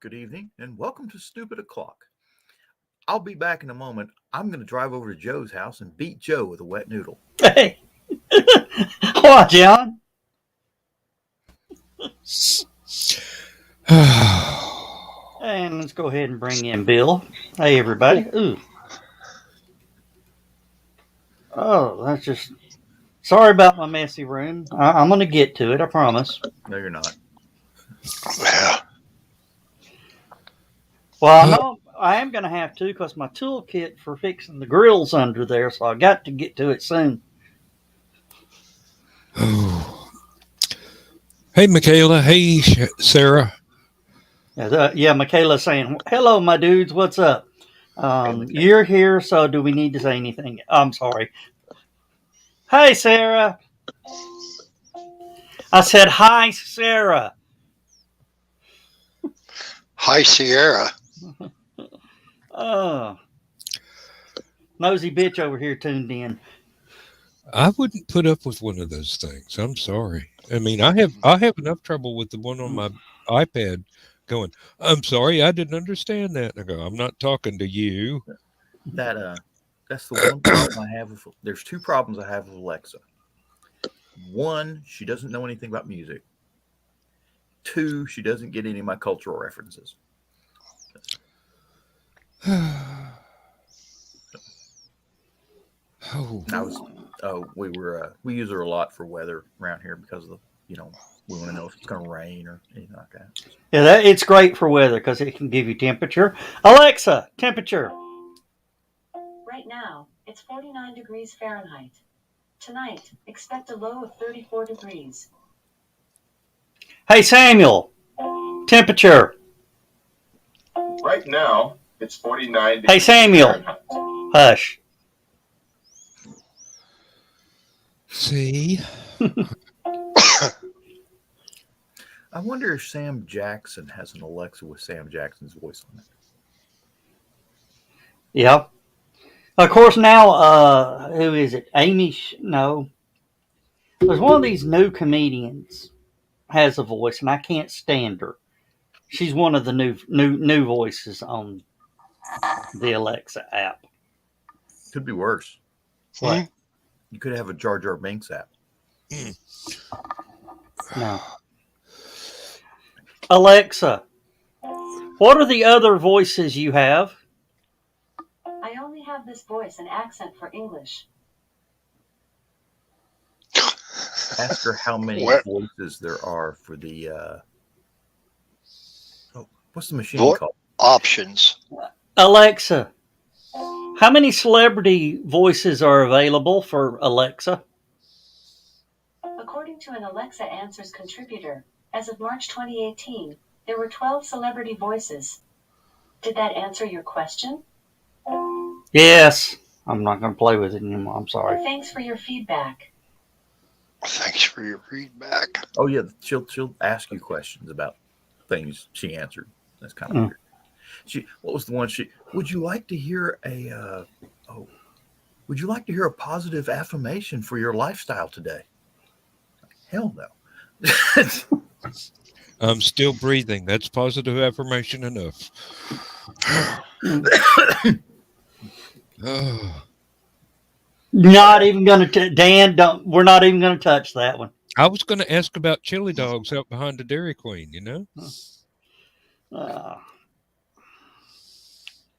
good evening, and welcome to Stupid O'Clock. I'll be back in a moment. I'm going to drive over to Joe's house and beat Joe with a wet noodle. Hey, what, John? And let's go ahead and bring in Bill. Hey, everybody. Ooh. Oh, that's just. Sorry about my messy room. I'm going to get to it, I promise. No, you're not. Yeah. Well, I know I am going to have to because my toolkit for fixing the grill's under there, so I got to get to it soon. Oh. Hey, Michaela. Hey, Sarah. Yeah, Michaela's saying, hello, my dudes. What's up? You're here, so do we need to say anything? I'm sorry. Hey, Sarah. I said, hi, Sarah. Hi, Sierra. Oh, nosy bitch over here tuned in. I wouldn't put up with one of those things. I'm sorry. I mean, I have enough trouble with the one on my iPad going, I'm sorry, I didn't understand that. And I go, I'm not talking to you. That's the one problem I have with. There's two problems I have with Alexa. One, she doesn't know anything about music. Two, she doesn't get any of my cultural references. We use her a lot for weather around here because of we want to know if it's going to rain or anything like that. Yeah, it's great for weather because it can give you temperature. Alexa, temperature. Right now, it's 49 degrees Fahrenheit. Tonight, expect a low of 34 degrees. Hey, Samuel, temperature. Right now, it's 49 degrees Hey, Samuel. Fahrenheit. Hush. See? I wonder if Sam Jackson has an Alexa with Sam Jackson's voice on it. Yep. Of course, now, who is it? Amy? No. There's one of these new comedians has a voice, and I can't stand her. She's one of the new voices on the Alexa app. Could be worse. What? You could have a Jar Jar Binks app. No. Alexa, what are the other voices you have? I only have this voice and accent for English. Ask her how many voices there are for the. What's the machine called? Options. Alexa, how many celebrity voices are available for Alexa? According to an Alexa Answers contributor, as of March 2018, there were 12 celebrity voices. Did that answer your question? Yes. I'm not going to play with it anymore. I'm sorry. Thanks for your feedback. Thanks for your feedback. Oh yeah, she'll ask you questions about things she answered. That's kind of weird. What was the one would you like to hear would you like to hear a positive affirmation for your lifestyle today? Hell no. I'm still breathing. That's positive affirmation enough. Oh. Not even going to, Dan, we're not even going to touch that one. I was going to ask about chili dogs out behind the Dairy Queen,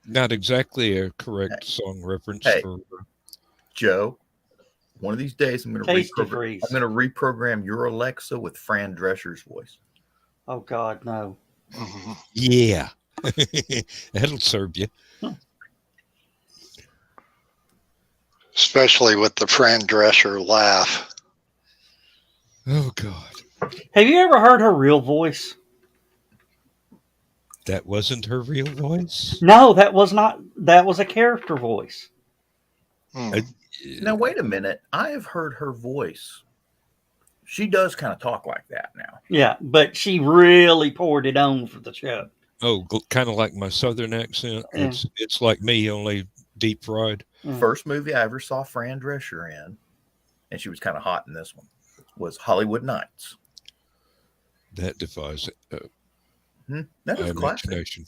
Not exactly a correct song reference for Joe. One of these days, I'm going to reprogram your Alexa with Fran Drescher's voice. Oh God, no! Yeah, that'll serve you. Especially with the Fran Drescher laugh. Oh God! Have you ever heard her real voice? That wasn't her real voice? No, that was not. That was a character voice. Now, wait a minute. I have heard her voice. She does kind of talk like that now. Yeah, but she really poured it on for the show. Oh, kind of like my Southern accent. It's like me, only deep fried. First movie I ever saw Fran Drescher in, and she was kind of hot in this one, was Hollywood Nights. That defies it. That is my classic. imagination.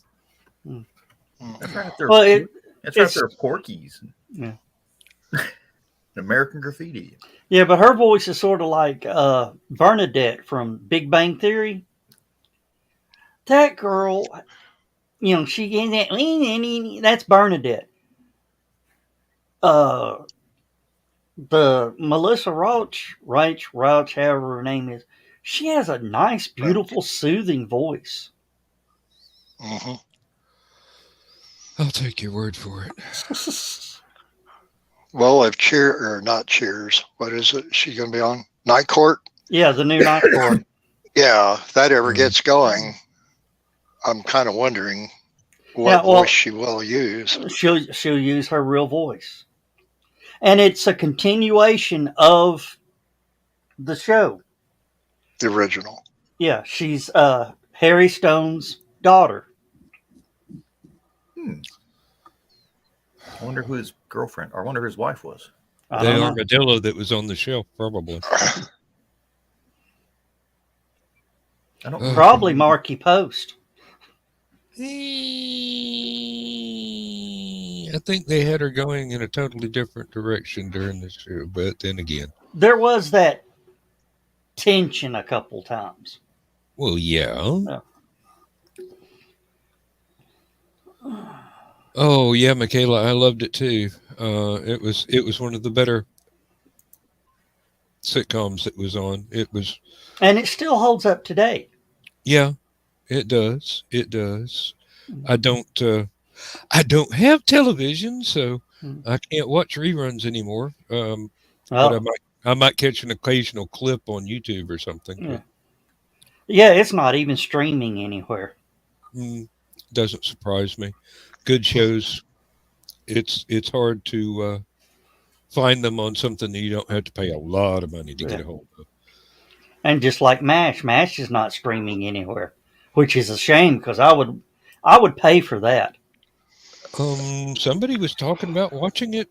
That's right there. Well, That's right it's there. Porky's. yeah. American Graffiti. Yeah, but her voice is sort of like Bernadette from Big Bang Theory. That girl, she gets that. That's Bernadette. Uh, the Melissa Rauch, however her name is, she has a nice, beautiful, soothing voice. Mm-hmm. I'll take your word for it. Well, if not Cheers, what is it? She going to be on Night Court? Yeah, the new Night Court. Yeah, if that ever gets going, I'm kind of wondering what voice she will use. She'll use her real voice, and it's a continuation of the show. The original. Yeah, she's Harry Stone's daughter. I wonder who his girlfriend, or I wonder who his wife was. The armadillo that was on the shelf, probably. I don't Probably Marky Post. I think they had her going in a totally different direction during the show, but then again, there was that tension a couple times. Well, yeah. Oh yeah, Michaela, I loved it too. It was one of the better sitcoms that was on. It was, and it still holds up today. Yeah, it does. It does. I don't have television, so I can't watch reruns anymore. But I might catch an occasional clip on YouTube or something. Yeah, yeah, it's not even streaming anywhere. Doesn't surprise me. Good shows. It's hard to find them on something that you don't have to pay a lot of money to get a hold of. And just like MASH is not streaming anywhere, which is a shame because I would pay for that. Somebody was talking about watching it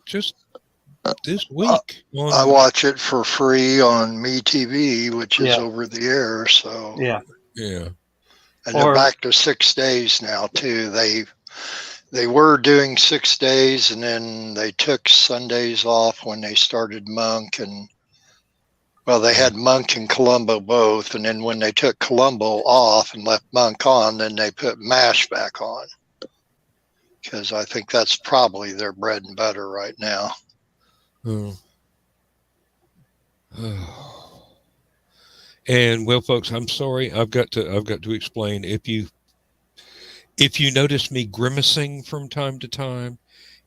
just this week. I watch it for free on MeTV, which is over the air. So yeah. And they're back to 6 days now too. They were doing 6 days, and then they took Sundays off when they started Monk, and they had Monk and Columbo both, and then when they took Columbo off and left Monk on, then they put MASH back on, because I think that's probably their bread and butter right now. And well, folks, I'm sorry. I've got to explain. If you notice me grimacing from time to time,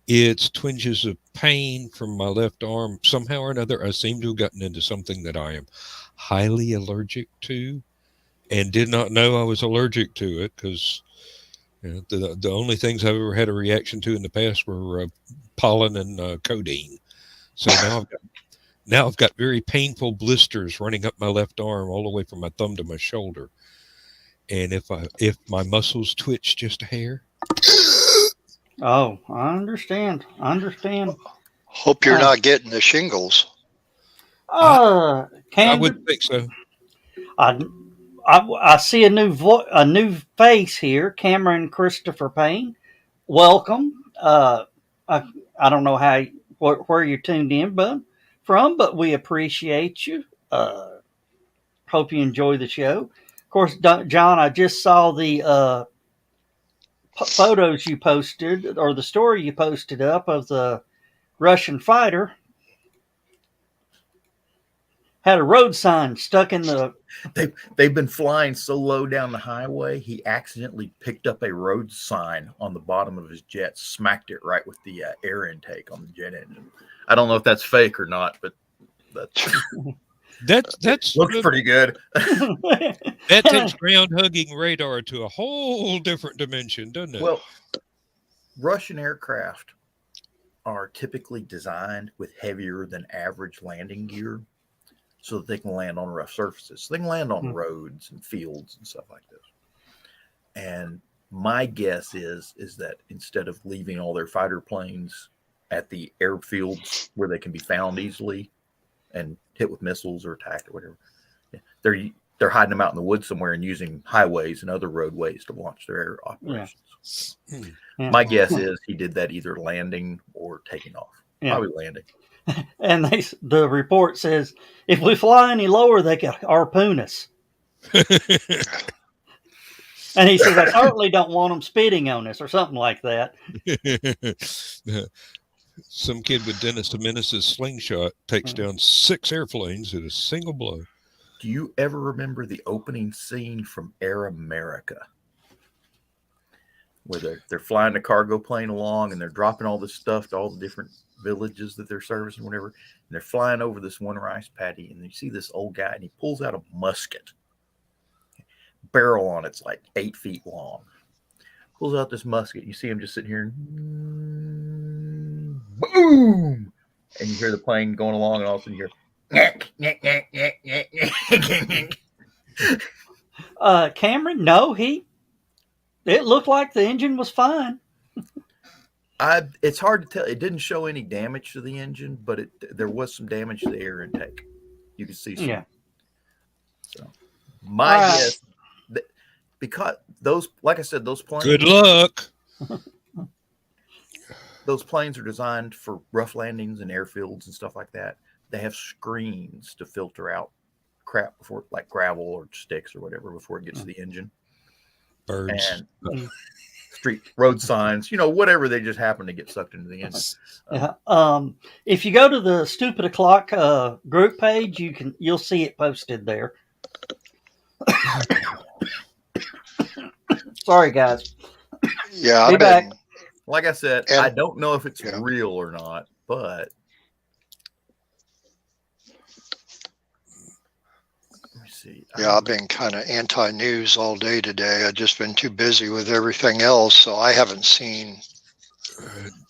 it's twinges of pain from my left arm. Somehow or another, I seem to have gotten into something that I am highly allergic to, and did not know I was allergic to it, because the only things I've ever had a reaction to in the past were pollen and codeine. So now I've got very painful blisters running up my left arm all the way from my thumb to my shoulder. And if my muscles twitch just a hair. Oh, I understand. Hope you're not getting the shingles. I wouldn't think so. I see a new face here, Cameron Christopher Payne. Welcome. I don't know where you're tuned in from, but we appreciate you. Hope you enjoy the show. Of course, John, I just saw the photos you posted, or the story you posted up of the Russian fighter. Had a road sign stuck in the... They've been flying so low down the highway, he accidentally picked up a road sign on the bottom of his jet, smacked it right with the air intake on the jet engine. I don't know if that's fake or not, but that's looks pretty good. That takes ground hugging radar to a whole different dimension, doesn't it? Well, Russian aircraft are typically designed with heavier than average landing gear, so that they can land on rough surfaces. So they can land on roads and fields and stuff like this. And my guess is that instead of leaving all their fighter planes at the airfields where they can be found easily and hit with missiles or attacked or whatever, they're hiding them out in the woods somewhere and using highways and other roadways to launch their air operations. Yeah. My guess is he did that either landing or taking off. Yeah. Probably landing. And the report says if we fly any lower, they can harpoon us. And he says, I certainly don't want them spitting on us or something like that. Some kid with Dennis the Menace's slingshot takes down 6 airplanes in a single blow. Do you ever remember the opening scene from Air America? Where they're flying a cargo plane along and they're dropping all this stuff to all the different villages that they're servicing, whatever. And they're flying over this one rice paddy, and you see this old guy, and he pulls out a musket. Barrel on it's like 8 feet long. Pulls out this musket. You see him just sitting here, and boom! And you hear the plane going along, and all of a sudden you hear, Cameron, no, it looked like the engine was fine. It's hard to tell. It didn't show any damage to the engine, but there was some damage to the air intake. You can see some. Yeah. So my guess, because those, like I said, those planes. Good luck. Those planes are designed for rough landings and airfields and stuff like that. They have screens to filter out crap before, like gravel or sticks or whatever, before it gets to the engine. Birds. And street road signs, whatever, they just happen to get sucked into the engine. If you go to the Stupid O'Clock group page, you'll see it posted there. Sorry, guys. Yeah, Be back. Like I said, I don't know if it's real or not, but let me see. Yeah, I've been kind of anti-news all day today. I've just been too busy with everything else, so I haven't seen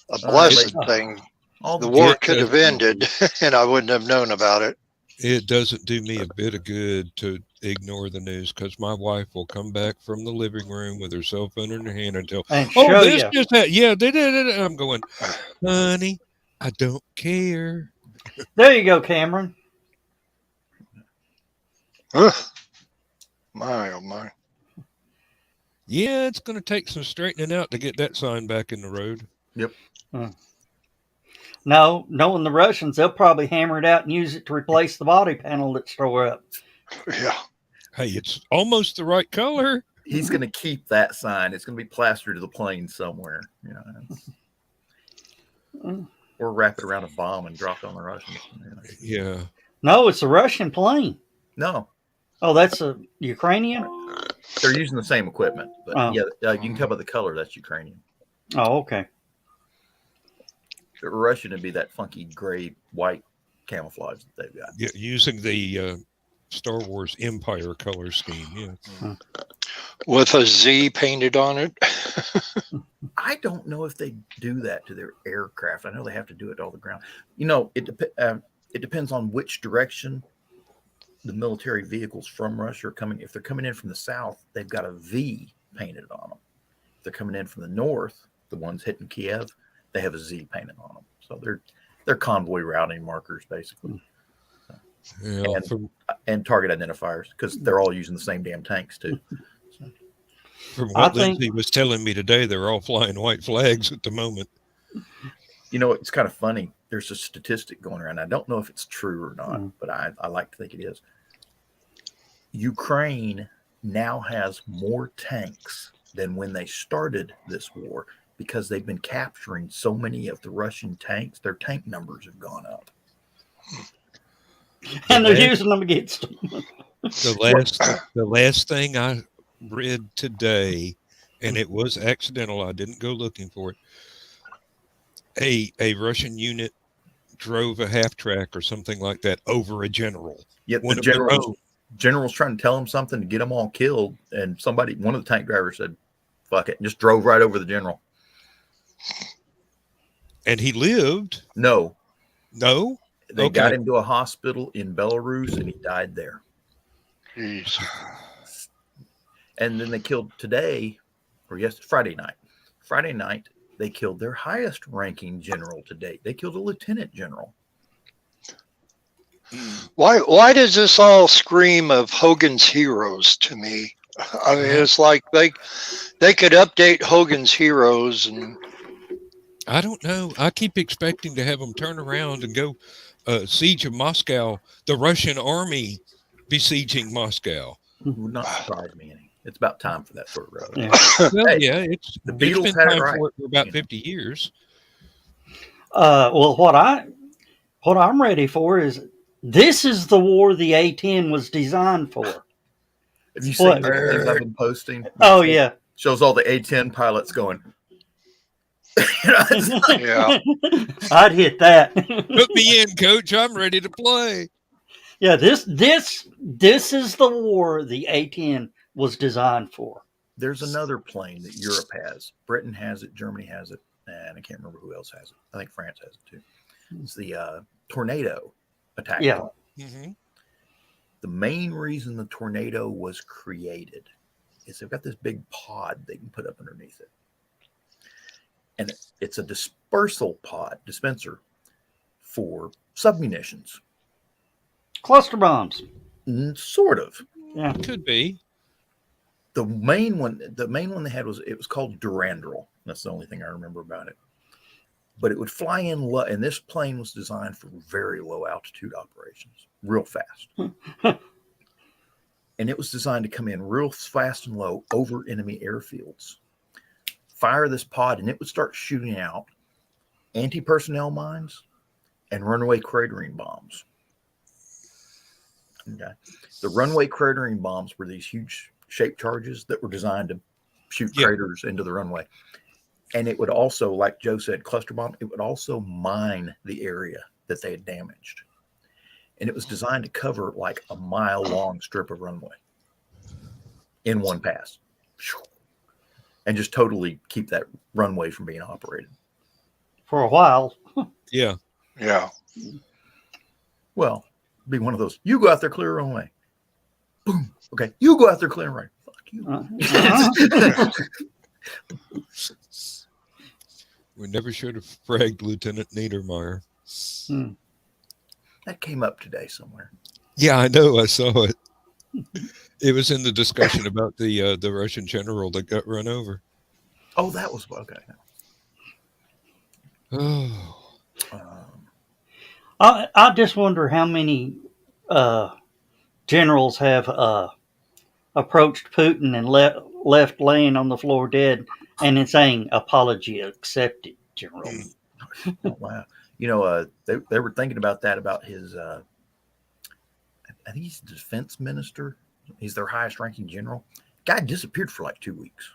a blessed thing. The war could have ended, and I wouldn't have known about it. It doesn't do me a bit of good to ignore the news, because my wife will come back from the living room with her cell phone in her hand and tell, this just happened. Yeah, they did it. I'm going, honey, I don't care. There you go, Cameron. My, oh my. Yeah, it's going to take some straightening out to get that sign back in the road. Yep. No, knowing the Russians, they'll probably hammer it out and use it to replace the body panel that's tore up. Yeah. Hey, it's almost the right color. He's going to keep that sign. It's going to be plastered to the plane somewhere. Or wrap it around a bomb and drop it on the Russians. Yeah. No, it's a Russian plane. No. Oh, that's a Ukrainian? They're using the same equipment. But you can tell by the color that's Ukrainian. Oh, okay. The Russian would be that funky gray white camouflage that they've got. Yeah, using the Star Wars Empire color scheme. Yeah. With a Z painted on it. I don't know if they do that to their aircraft. I know they have to do it all the ground. It depends on which direction the military vehicles from Russia are coming. If they're coming in from the south, they've got a V painted on them. If they're coming in from the north, the ones hitting Kiev, they have a Z painted on them. So they're convoy routing markers, basically. Yeah, and target identifiers, because they're all using the same damn tanks, too. From what Lindsay was telling me today, they're all flying white flags at the moment. It's kind of funny. There's a statistic going around. I don't know if it's true or not, but I like to think it is. Ukraine now has more tanks than when they started this war, because they've been capturing so many of the Russian tanks. Their tank numbers have gone up. And they're using them against them. The last thing I read today, and it was accidental, I didn't go looking for it. A Russian unit drove a half track or something like that over a general. Yep, the general's trying to tell him something to get them all killed, and one of the tank drivers said, "Fuck it," and just drove right over the general. And he lived? No. They got him to a hospital in Belarus, and he died there. Jeez. And then they killed Friday night. Friday night, they killed their highest ranking general to date. They killed a lieutenant general. Why does this all scream of Hogan's Heroes to me? I mean, it's like they could update Hogan's Heroes, and I don't know. I keep expecting to have them turn around and go siege of Moscow, the Russian army besieging Moscow. Would not surprise me any. It's about time for that sort of road. Yeah. Well, Hey, yeah, the it's Beatles been had it time right. for it for about 50 years. Well, what I'm ready for is this is the war the A-10 was designed for. Have you seen What? the things I've been posting? Oh yeah. Shows all the A-10 pilots going. You know, it's like, yeah, I'd hit that. Put me in, coach. I'm ready to play. Yeah, this is the war the A-10 was designed for. there's another plane that Europe has. Britain has it. Germany has it. And I can't remember who else has it. I think France has it too. It's the Tornado attack Yeah. plane. Mm-hmm. The main reason the Tornado was created is they've got this big pod they can put up underneath it. And it's a dispenser for submunitions. Cluster bombs. Sort of. Yeah. Could be. The main one they had was called Durandal. That's the only thing I remember about it. But it would fly in low, and this plane was designed for very low altitude operations, real fast. And it was designed to come in real fast and low over enemy airfields, fire this pod, and it would start shooting out anti-personnel mines and runway cratering bombs. Okay. The runway cratering bombs were these huge shaped charges that were designed to shoot craters into the runway. And it would also, like Joe said, cluster bomb, it would also mine the area that they had damaged. And it was designed to cover like a mile-long strip of runway in one pass. And just totally keep that runway from being operated. For a while. Yeah. yeah. Well, be one of those, you go out there, clear runway. Boom. Okay, you go out there, clear runway. Fuck you. We never should have fragged Lieutenant Niedermeyer. That came up today somewhere. Yeah, I know. I saw it. It was in the discussion about the Russian general that got run over. Oh, that was okay. Oh, I just wonder how many generals have approached Putin and left laying on the floor dead and then saying apology accepted, General. Oh, wow. You know, they were thinking about that, about his, I think he's the defense minister. He's their highest ranking general. Guy disappeared for like 2 weeks.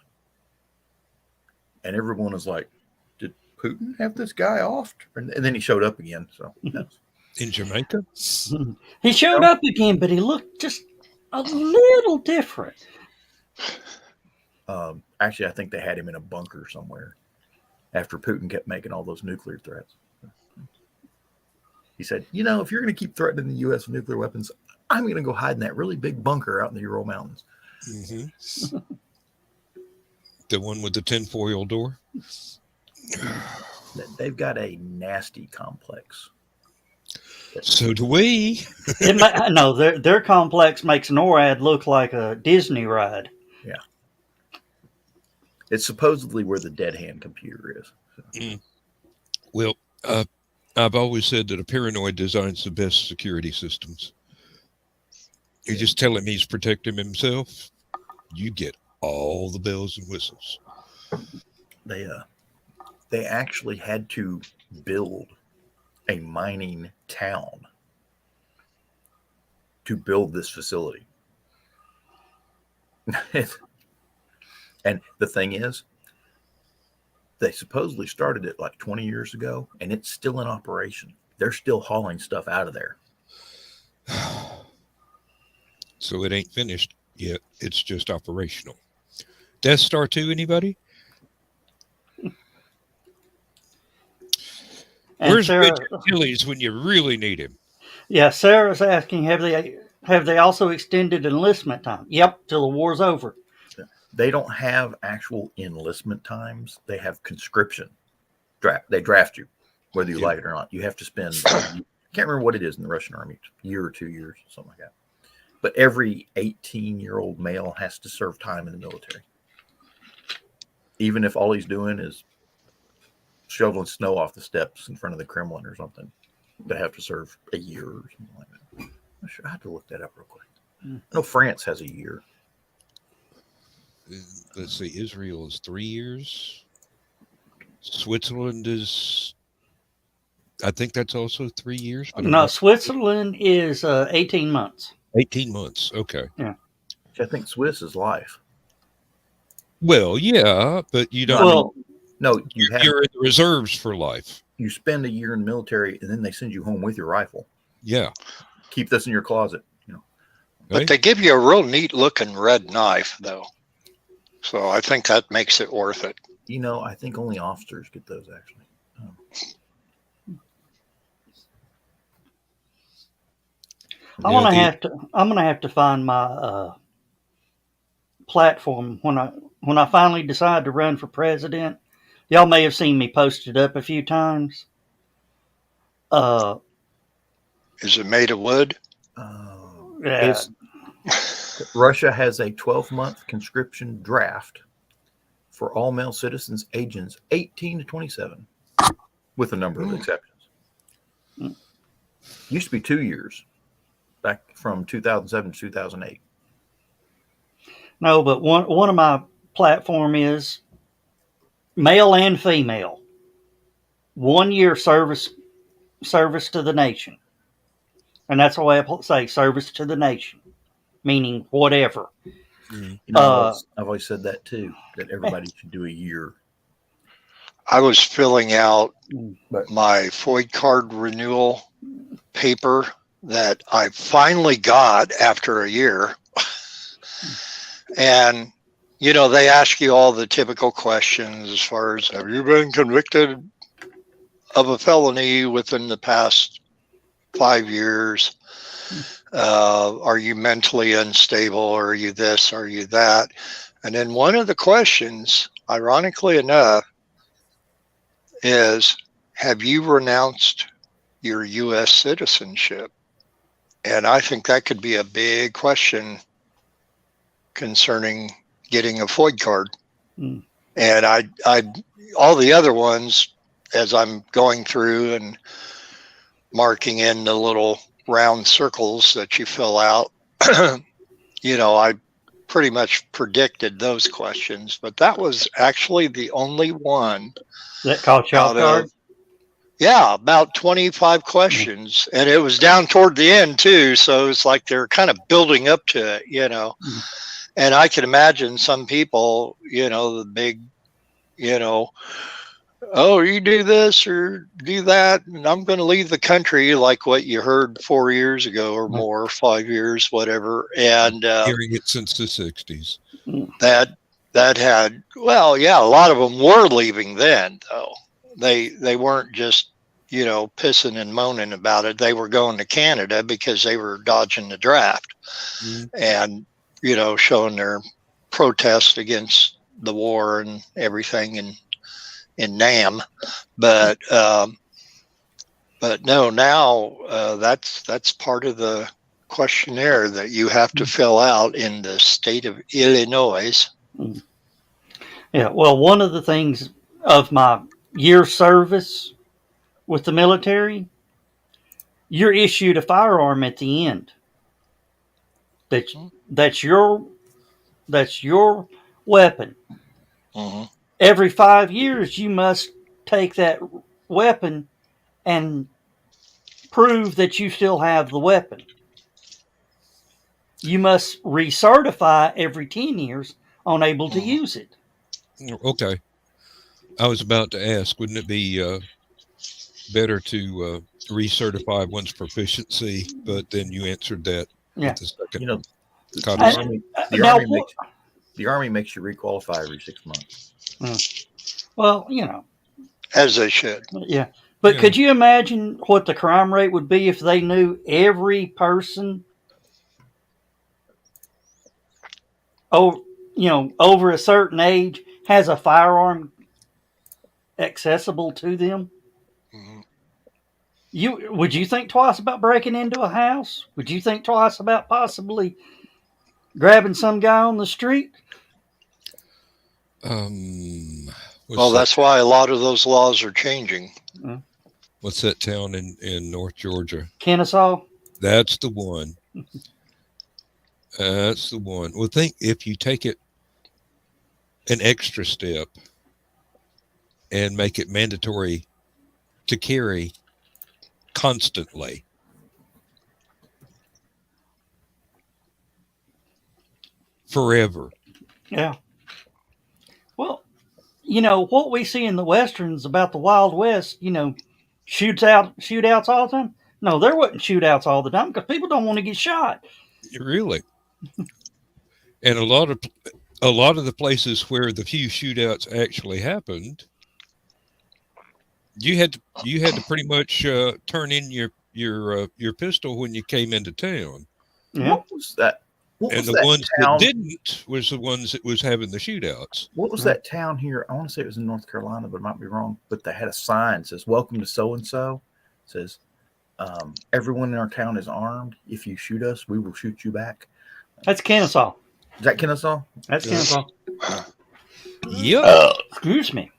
And everyone was like, did Putin have this guy off? And then he showed up again. So in Jamaica? He showed up again, but he looked just a little different. Actually, I think they had him in a bunker somewhere after Putin kept making all those nuclear threats. He said, you know, if you're going to keep threatening the U.S. with nuclear weapons, I'm going to go hide in that really big bunker out in the Ural Mountains. Mm-hmm. The one with the tinfoil door? They've got a nasty complex. So do we. No, their complex makes NORAD look like a Disney ride. Yeah. It's supposedly where the dead hand computer is. So. Well, I've always said that a paranoid designs the best security systems. You just tell him he's protecting himself, you get all the bells and whistles. They actually had to build a mining town to build this facility. And the thing is, they supposedly started it like 20 years ago, and it's still in operation. They're still hauling stuff out of there. So it ain't finished yet. It's just operational. Death Star 2, anybody? Where's Richard Achilles when you really need him? Yeah, Sarah's asking, have they also extended enlistment time? Yep, till the war's over. They don't have actual enlistment times. They have conscription. They draft you, whether you like it or not. You have to spend can't remember what it is in the Russian army, a year or 2 years, something like that. But every 18-year-old male has to serve time in the military. Even if all he's doing is shoveling snow off the steps in front of the Kremlin or something, they have to serve a year or something like that. I'm sure I have to look that up real quick. I know France has a year. Let's see, Israel is 3 years. Switzerland is, I think that's also 3 years. But No, Switzerland is 18 months. 18 months. Okay. Yeah. I think Swiss is life. Well, yeah, but you don't. Well, No, you're in the reserves for life. You spend a year in the military, and then they send you home with your rifle. Yeah. Keep this in your closet. But Right? they give you a real neat looking red knife, though. So I think that makes it worth it. I think only officers get those, actually. I'm gonna have to find my platform when I finally decide to run for president. Y'all may have seen me post it up a few times. Is it made of wood? Yeah, Russia has a 12-month conscription draft for all male citizens ages 18 to 27, with a number of exceptions. Used to be 2 years, back from 2007 to 2008. no, but one of my platform is male and female, 1 year service to the nation, and that's the way I say service to the nation, meaning whatever. I've always said that too, that everybody should do a year. I was filling out my FOID card renewal paper that I finally got after a year. And, they ask you all the typical questions as far as, have you been convicted of a felony within the past 5 years? Are you mentally unstable? Or are you this? Are you that? And then one of the questions, ironically enough, is, have you renounced your U.S. citizenship? And I think that could be a big question concerning getting a FOID card. And I all the other ones, as I'm going through and marking in the little round circles that you fill out, I pretty much predicted those questions, but that was actually the only one That caught you off guard? About 25 questions. And it was down toward the end too. So it's like they're kind of building up to it, And I can imagine some people, the big, oh, you do this or do that, and I'm going to leave the country, like what you heard 4 years ago or more, 5 years, whatever. And hearing it since the 60s. That had, a lot of them were leaving then, though. They weren't just, pissing and moaning about it. They were going to Canada because they were dodging the draft and, showing their protest against the war and everything in NAM. But no, now that's part of the questionnaire that you have to fill out in the state of Illinois. Yeah, well, one of the things of my year service with the military, you're issued a firearm at the end. That's your weapon. Every 5 years, you must take that weapon and prove that you still have the weapon. You must recertify every 10 years on able to use it. Okay. I was about to ask, wouldn't it be better to recertify one's proficiency? But then you answered that with the second. The Army makes you requalify every 6 months. Well, as they should. Yeah. But could you imagine what the crime rate would be if they knew every person over a certain age has a firearm accessible to them? Would you think twice about breaking into a house? Would you think twice about possibly grabbing some guy on the street? Well, that's why a lot of those laws are changing. What's that town in North Georgia? Kennesaw? That's the one. That's the one. Well, think if you take it an extra step and make it mandatory to carry constantly. Forever. Yeah. Well, what we see in the westerns about the Wild West, shootouts all the time. No, there wasn't shootouts all the time because people don't want to get shot. Really. And a lot of the places where the few shootouts actually happened, you had to pretty much turn in your pistol when you came into town. Yeah. What was that? And the ones that didn't was the ones that was having the shootouts. What was that town here? I want to say it was in North Carolina, but I might be wrong. But they had a sign that says, "Welcome to so and so." Says, "Everyone in our town is armed. If you shoot us, we will shoot you back." That's Kennesaw. Is that Kennesaw? That's Kennesaw. Yep. Excuse me.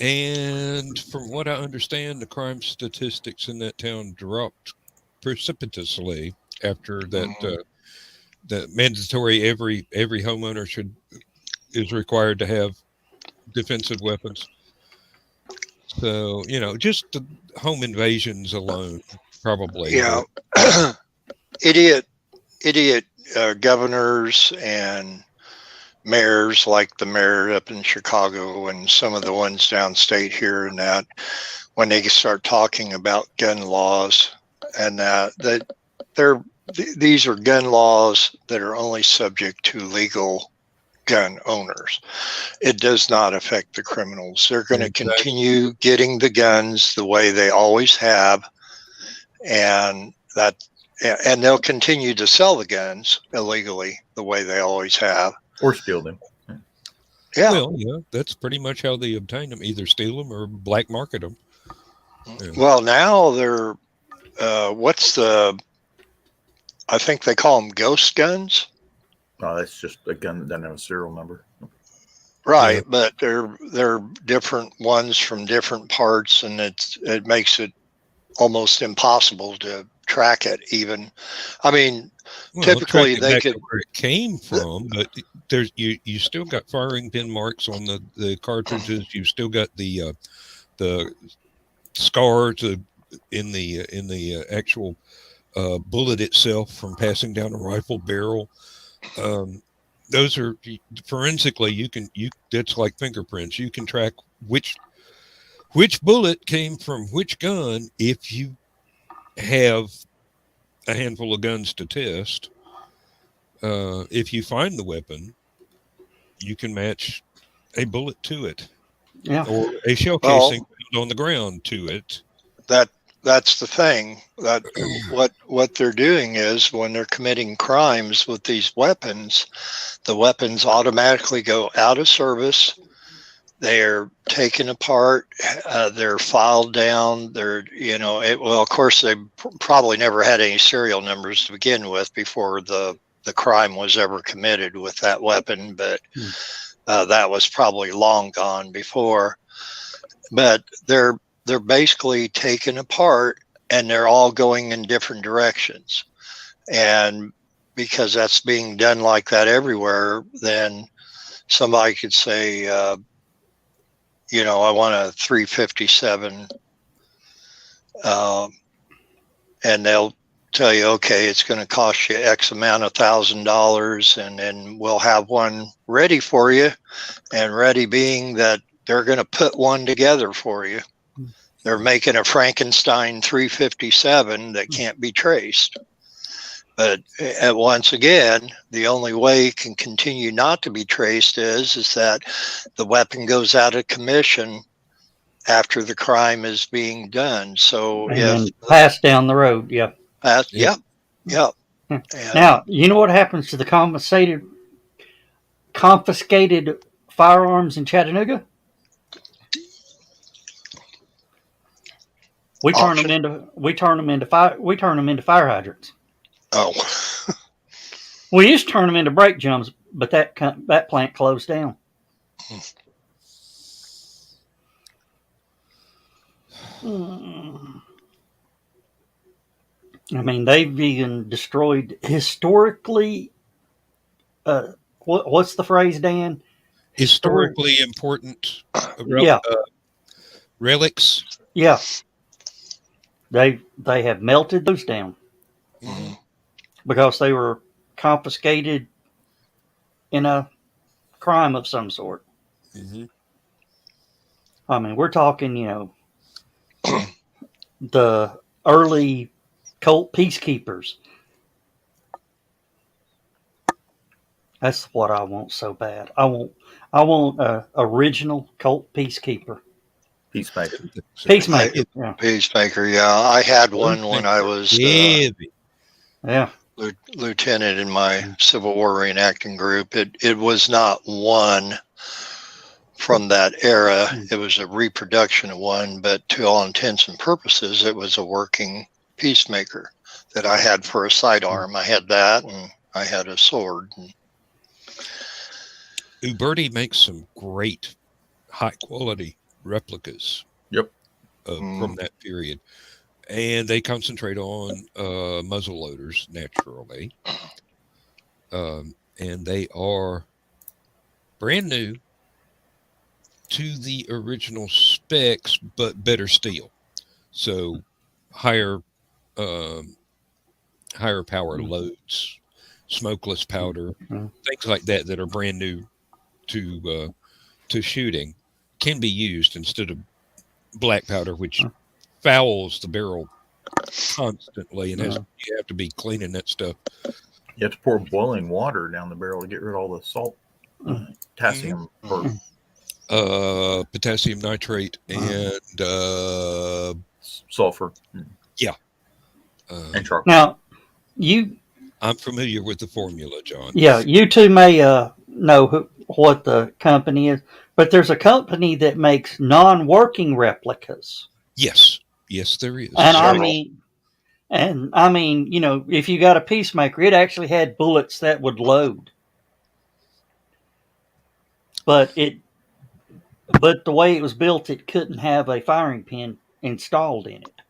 And from what I understand, the crime statistics in that town dropped precipitously after that. That mandatory every homeowner is required to have defensive weapons. So just the home invasions alone, probably. Yeah, idiot governors and mayors like the mayor up in Chicago and some of the ones downstate here, and that when they start talking about gun laws and that these are gun laws that are only subject to legal gun owners. It does not affect the criminals. They're going to continue getting the guns the way they always have, and they'll continue to sell the guns illegally the way they always have, or steal them. Yeah. Well, yeah, that's pretty much how they obtain them: either steal them or black market them. Yeah. Well, now they're I think they call them ghost guns. No, that's just a gun that doesn't have a serial number. Right, Yeah. but they're different ones from different parts, and it makes it almost impossible to track it. Even, I mean, typically they could where it came from, but there's you still got firing pin marks on the cartridges. You've still got the scars in the actual bullet itself from passing down a rifle barrel. Those are forensically that's like fingerprints. You can track which bullet came from which gun if you have a handful of guns to test. If you find the weapon, you can match a bullet to it, or a shell casing on the ground to it. That's the thing. That what they're doing is when they're committing crimes with these weapons, the weapons automatically go out of service. They're taken apart. They're filed down. Of course, they probably never had any serial numbers to begin with before the crime was ever committed with that weapon. But that was probably long gone before. But they're basically taken apart, and they're all going in different directions. And because that's being done like that everywhere, then somebody could say, I want a 357, and they'll tell you, okay, it's going to cost you X amount of $1,000, and then we'll have one ready for you. And ready being that they're going to put one together for you. They're making a Frankenstein 357 that can't be traced. But once again, the only way it can continue not to be traced is that the weapon goes out of commission after the crime is being done. So and passed down the road. Yep. Yep. Now, you know what happens to the confiscated firearms in Chattanooga? We turn Option? them into fire hydrants. Oh, We used to turn them into brake jumps, but that plant closed down. I mean, they've even destroyed historically. What's the phrase, Dan? Historically important Yeah. relics. Yeah. They have melted those down Mhm. because they were confiscated in a crime of some sort. Mhm. I mean, we're talking, the early cult peacekeepers. That's what I want so bad. I want a original cult peacekeeper. Peacemaker. Peacemaker. Yeah. Peacemaker. Yeah, I had one when I was Heavy. Yeah. lieutenant in my Civil War reenacting group. It was not one from that era. It was a reproduction of one, but to all intents and purposes, it was a working peacemaker that I had for a sidearm. I had that, and I had a sword. Uberti makes some great high quality replicas. Yep. From that period. And they concentrate on muzzle loaders naturally. And they are brand new to the original specs, but better steel. So higher power loads, smokeless powder, things like that are brand new to shooting can be used instead of black powder, which fouls the barrel constantly, and you have to be cleaning that stuff. You have to pour boiling water down the barrel to get rid of all the salt, potassium, potassium nitrate, and sulfur. Yeah. And charcoal. Now, I'm familiar with the formula, John. Yeah, you two may know what the company is, but there's a company that makes non-working replicas. Yes, there is. And I mean, if you got a peacemaker, it actually had bullets that would load. But the way it was built, it couldn't have a firing pin installed in it.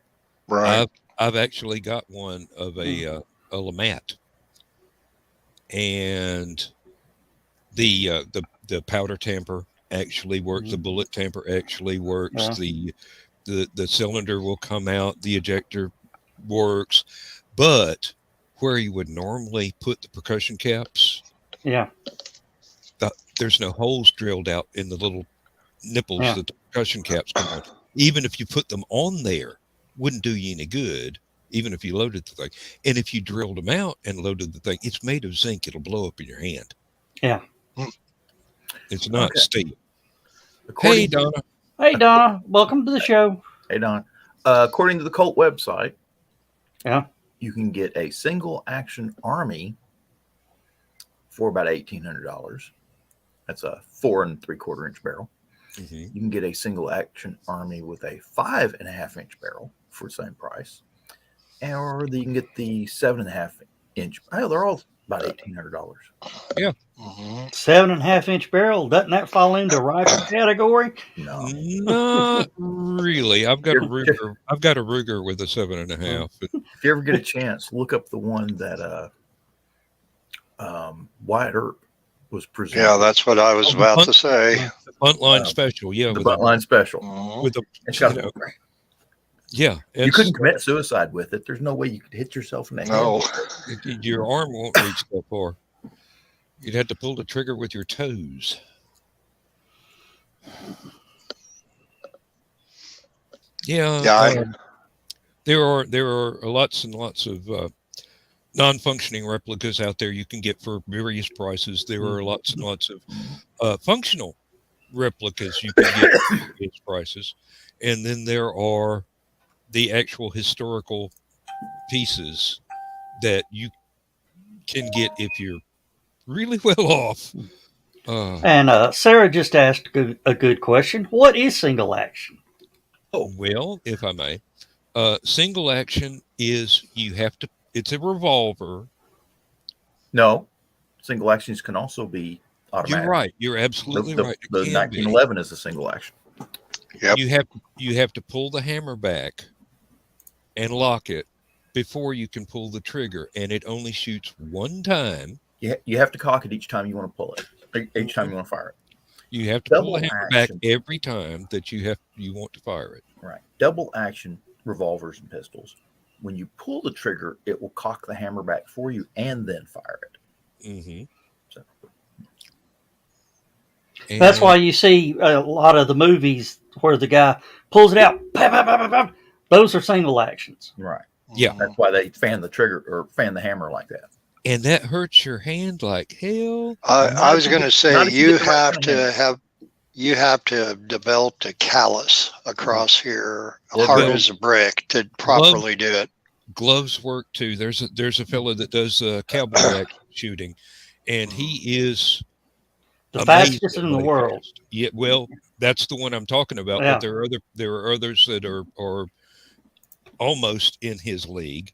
Right. I've actually got one of a LeMat, and the powder tamper actually works. The bullet tamper actually works. The cylinder will come out. The ejector works, but where you would normally put the percussion caps, there's no holes drilled out in the little nipples that the percussion caps come on. Even if you put them on there, wouldn't do you any good. Even if you loaded the thing, and if you drilled them out and loaded the thing, it's made of zinc. It'll blow up in your hand. Yeah, it's not steel. Hey, Donna, welcome to the show. Hey, Donna. According to the cult website, you can get a single action army for about $1,800. That's a 4 3/4 inch barrel. You can get a single action army with a 5.5 inch barrel for the same price, or you can get the 7.5 inch. Oh, they're all about $1,800. Yeah. 7.5 inch barrel. Doesn't that fall into rifle category? No, not really. I've got a Ruger. I've got a Ruger with a 7.5. If you ever get a chance, look up the one that Wyatt Earp was presenting. Yeah, that's what I was about to say. The Buntline Special. Yeah, the Buntline Special with the. It's got Yeah, you couldn't commit suicide with it. There's no way you could hit yourself in the head. No, your arm won't reach that far. You'd have to pull the trigger with your toes. Yeah. There are lots and lots of non-functioning replicas out there you can get for various prices. There are lots and lots of functional replicas you can get for various prices, and then there are the actual historical pieces that you can get if you're really well off. And Sarah just asked a good question. What is single action? Oh, well, if I may, Single action is it's a revolver. No, single actions can also be automatic. You're right. You're absolutely right. It The can 1911 is a single action. Yep. You have to pull the hammer back and lock it before you can pull the trigger, and it only shoots one time. You have to cock it each time you want to pull it. Each time you want to fire it. You have to Double pull the hammer action. back every time that you want to fire it. Right. Double action revolvers and pistols. When you pull the trigger, it will cock the hammer back for you and then fire it. Mm-hmm. So. That's why you see a lot of the movies where the guy pulls it out. Pop, pop, pop, pop. Those are single actions. Right. Yeah. That's why they fan the trigger or fan the hammer like that. And that hurts your hand like hell. I was going to say you have to have developed a callus across here, hard as a brick, to properly do it. Gloves work too. There's a fellow that does cowboy action shooting, and he is the fastest in the world. Fast. Yeah, well, that's the one I'm talking about. Yeah. But there are others that are almost in his league,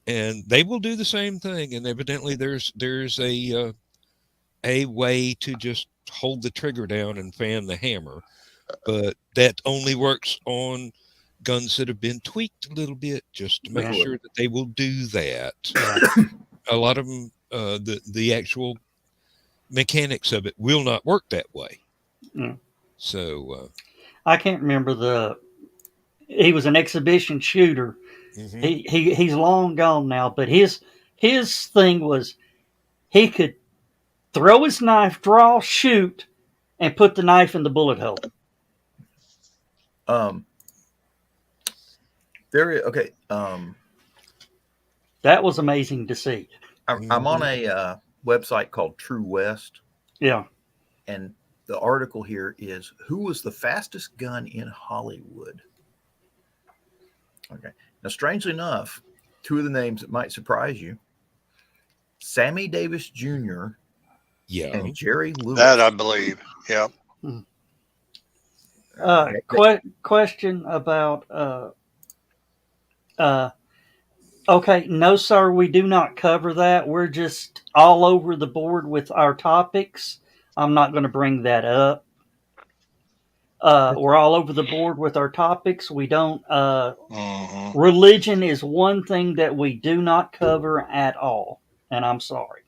and they will do the same thing. And evidently, there's a way to just hold the trigger down and fan the hammer, but that only works on guns that have been tweaked a little bit just to make sure that they will do that. A lot of them, the actual mechanics of it will not work that way. So I can't remember he was an exhibition shooter. Mm-hmm. He's long gone now, but his thing was he could throw his knife, draw, shoot, and put the knife in the bullet hole. Okay. That was amazing to see. I'm on a website called True West. Yeah. And the article here is, who was the fastest gun in Hollywood? Okay. Now, strangely enough, two of the names that might surprise you, Sammy Davis Jr. and Jerry Lewis. That I believe. Yeah. Question about okay, no sir, we do not cover that. We're just all over the board with our topics. I'm not going to bring that up. We're all over the board with our topics. We don't religion is one thing that we do not cover at all, and I'm sorry.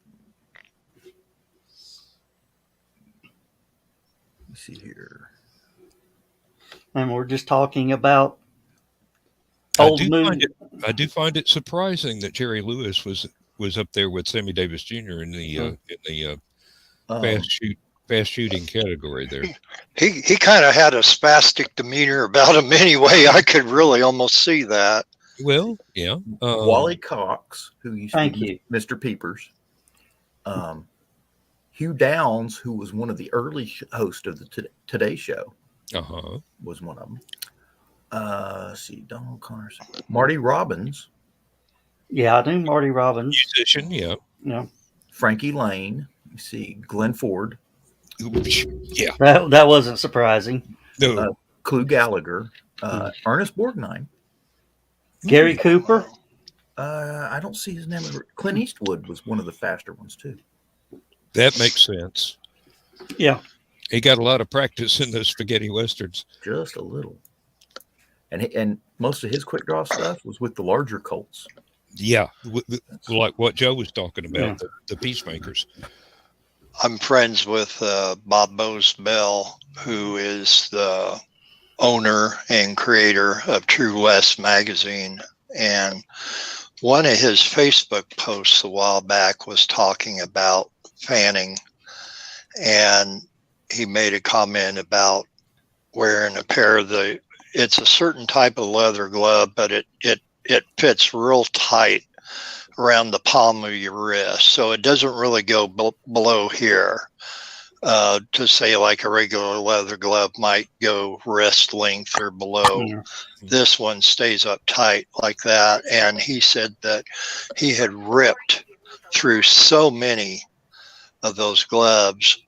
Let's see here. And we're just talking about old movies. I do find it surprising that Jerry Lewis was up there with Sammy Davis Jr. in the fast shooting category there. He kind of had a spastic demeanor about him anyway. I could really almost see that. Well, yeah. Wally Cox, who used to be Mr. Peepers. Hugh Downs, who was one of the early hosts of the Today Show, was one of them. Let's see, Donald Connors, Marty Robbins. Yeah, I knew Marty Robbins. Musician, yeah. Yeah. Frankie Lane. You see, Glenn Ford. Yeah. That wasn't surprising. No. Clu Gallagher. Ernest Borgnine. Gary Cooper. I don't see his name. Clint Eastwood was one of the faster ones, too. That makes sense. Yeah. He got a lot of practice in those spaghetti westerns. Just a little. And most of his quick draw stuff was with the larger Colts. Yeah, like what Joe was talking about, the Peacemakers. I'm friends with Bob Bose Bell, who is the owner and creator of True West magazine. And one of his Facebook posts a while back was talking about fanning. And he made a comment about wearing a pair of it's a certain type of leather glove, but it fits real tight around the palm of your wrist. So it doesn't really go below here. To say like a regular leather glove might go wrist length or below. Yeah. This one stays up tight like that. And he said that he had ripped through so many of those gloves,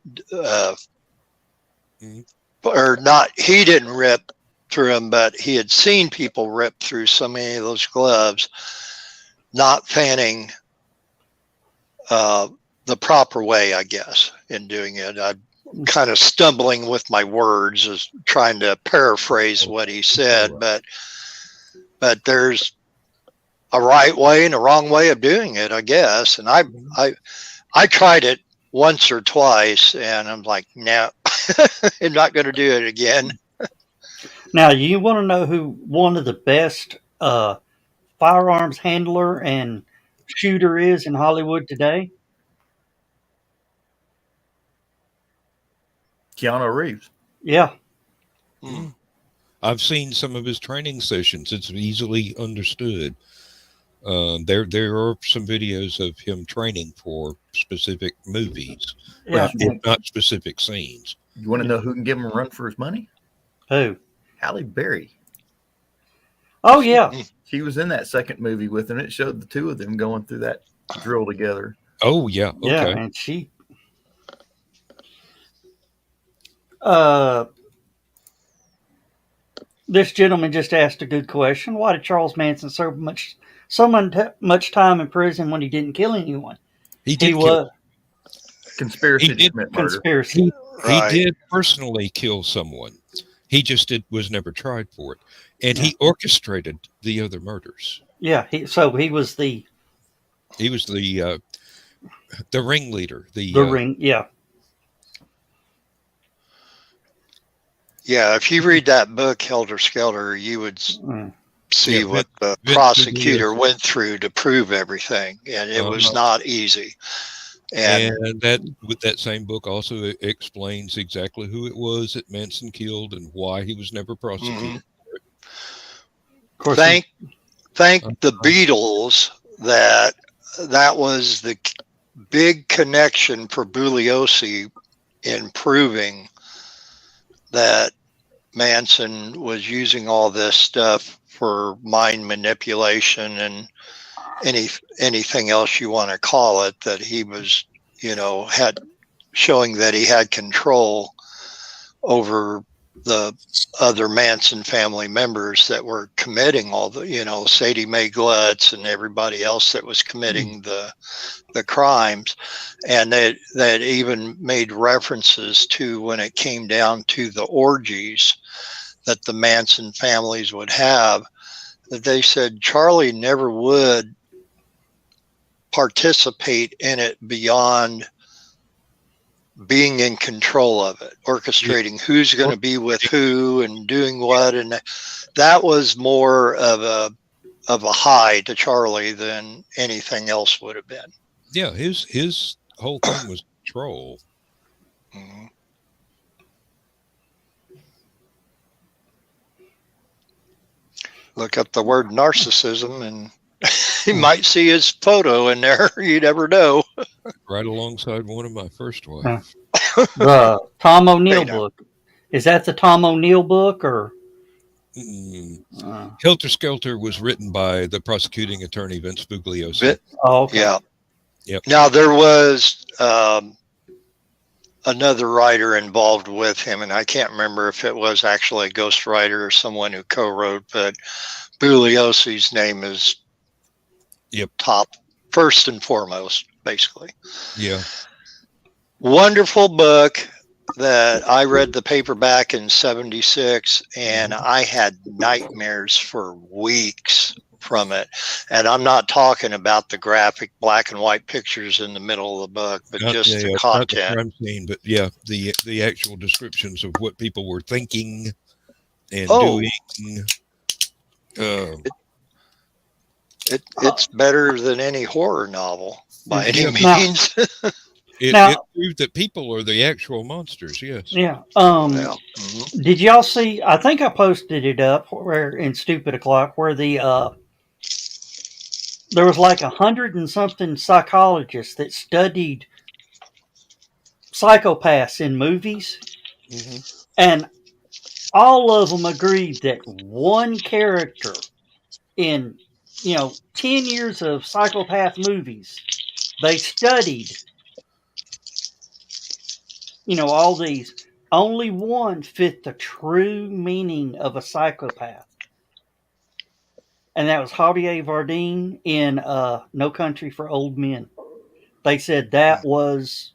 or not, he didn't rip through them, but he had seen people rip through so many of those gloves, not fanning the proper way, I guess, in doing it. I'm kind of stumbling with my words, as trying to paraphrase what he said, but there's a right way and a wrong way of doing it, I guess. And I tried it once or twice, and I'm like, no, I'm not going to do it again. Now, you want to know who one of the best firearms handler and shooter is in Hollywood today? Keanu Reeves. Yeah. I've seen some of his training sessions. It's easily understood. There are some videos of him training for specific movies, Yeah. if not specific scenes. You want to know who can give him a run for his money? Who? Halle Berry. Oh, yeah. She was in that second movie with him. It showed the two of them going through that drill together. Oh, yeah. Okay. Yeah, and she... this gentleman just asked a good question. Why did Charles Manson serve so much time in prison when he didn't kill anyone? He was conspiracy to commit murder. Conspiracy. He did personally kill someone. He just was never tried for it, and he orchestrated the other murders. Yeah, he was the ringleader. The ring. Yeah. Yeah, if you read that book, Helter Skelter, you would see what the prosecutor went through to prove everything, and it was not easy. And that same book also explains exactly who it was that Manson killed and why he was never prosecuted. Mm-hmm. Thank the Beatles that was the big connection for Bugliosi in proving that Manson was using all this stuff for mind manipulation and anything else you want to call it, that he was, had showing that he had control over the other Manson family members that were committing all the, Sadie Mae Glutz and everybody else that was committing the crimes. And that even made references to, when it came down to the orgies that the Manson families would have, that they said Charlie never would participate in it beyond being in control of it, orchestrating who's going to be with who and doing what. And that was more of a high to Charlie than anything else would have been. Yeah. His whole thing was control. Mm-hmm. Look up the word narcissism and you might see his photo in there. You never know. Right alongside one of my first wives. The Tom O'Neill book. Is that the Tom O'Neill book, or? Helter Skelter was written by the prosecuting attorney, Vince Bugliosi. Okay. Yeah. Yep. Now, there was another writer involved with him, and I can't remember if it was actually a ghostwriter or someone who co-wrote, but Bugliosi's name is top, first and foremost, basically. Yeah. Wonderful book that I read the paperback in '76, and I had nightmares for weeks from it. And I'm not talking about the graphic black and white pictures in the middle of the book, but just the content. Not the crime scene, but the actual descriptions of what people were thinking and doing. It's better than any horror novel by any means. It proved that people are the actual monsters. Yes. Yeah. Did y'all see? I think I posted it up where in Stupid O'Clock where there was like 100 and something psychologists that studied psychopaths in movies, and all of them agreed that one character in 10 years of psychopath movies, they studied all these only one fit the true meaning of a psychopath. And that was Javier Bardem in No Country for Old Men. They said that was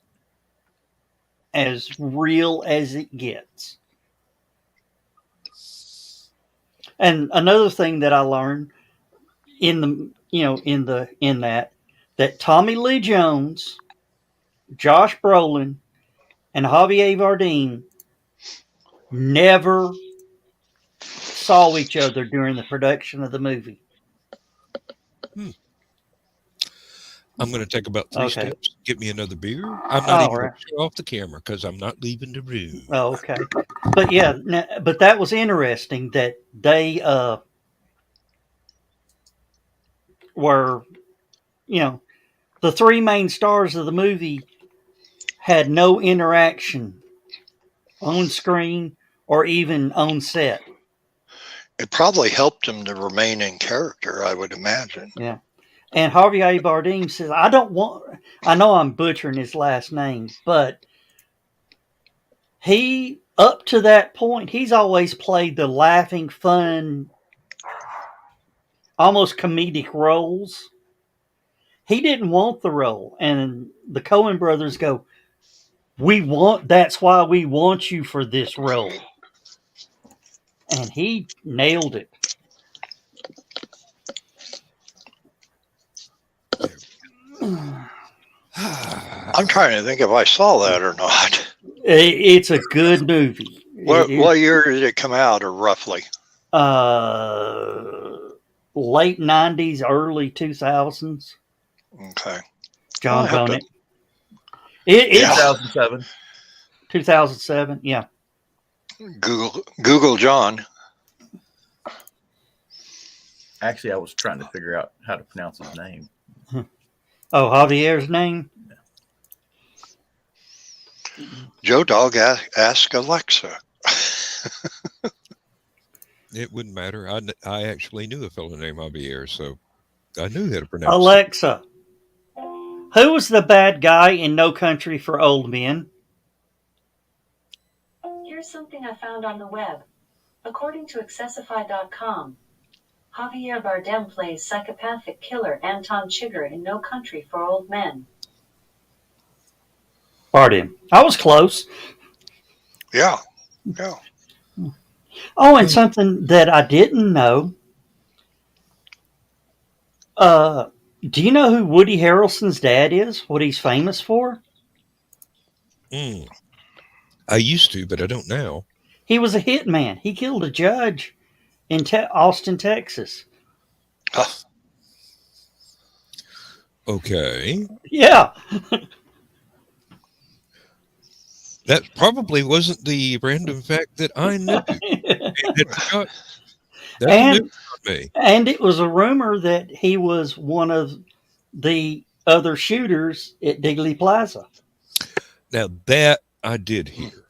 as real as it gets. And another thing that I learned in that Tommy Lee Jones, Josh Brolin, and Javier Bardem never saw each other during the production of the movie. I'm going to take about 3 Okay. steps. Get me another beer. I'm not even All going right. to shut off the camera because I'm not leaving the room. Oh, okay. But yeah, but that was interesting that they were, the three main stars of the movie had no interaction on screen or even on set. It probably helped him to remain in character, I would imagine. Yeah. And Javier Bardem says, I know I'm butchering his last name, but he, up to that point, he's always played the laughing, fun, almost comedic roles. He didn't want the role. And the Coen brothers go, that's why we want you for this role. And he nailed it. I'm trying to think if I saw that or not. It's a good movie. What year did it come out, or roughly? Late 90s, early 2000s. Okay. John Bonnet. Yeah. 2007. 2007, yeah. Google John. Actually, I was trying to figure out how to pronounce his name. Oh, Javier's name? Joe Dog ask Alexa. It wouldn't matter. I actually knew a fellow named Javier, so I knew how to pronounce Alexa, who was the bad guy in No Country for Old Men? Here's something I found on the web. According to Accessify.com, Javier Bardem plays psychopathic killer Anton Chigurh in No Country for Old Men. Bardem. I was close. Yeah. Oh, and something that I didn't know. Do you know who Woody Harrelson's dad is? What he's famous for? I used to, but I don't now. He was a hitman. He killed a judge in Austin, Texas. Okay. Yeah. That probably wasn't the random fact that I knew. That's new for me. And it was a rumor that he was one of the other shooters at Dealey Plaza. Now that I did hear.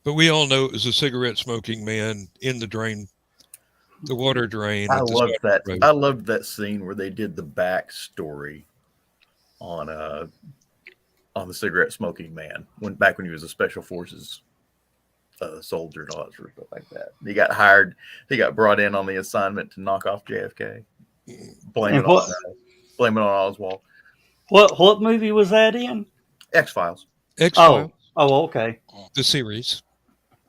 But we all know it was a cigarette smoking man in the water drain. I loved that. I loved that scene where they did the backstory on the cigarette smoking man back when he was a special forces soldier and all that sort of stuff like that. He got hired. He got brought in on the assignment to knock off JFK. Blame it on Oswald. What movie was that in? X-Files. Oh, okay. The series.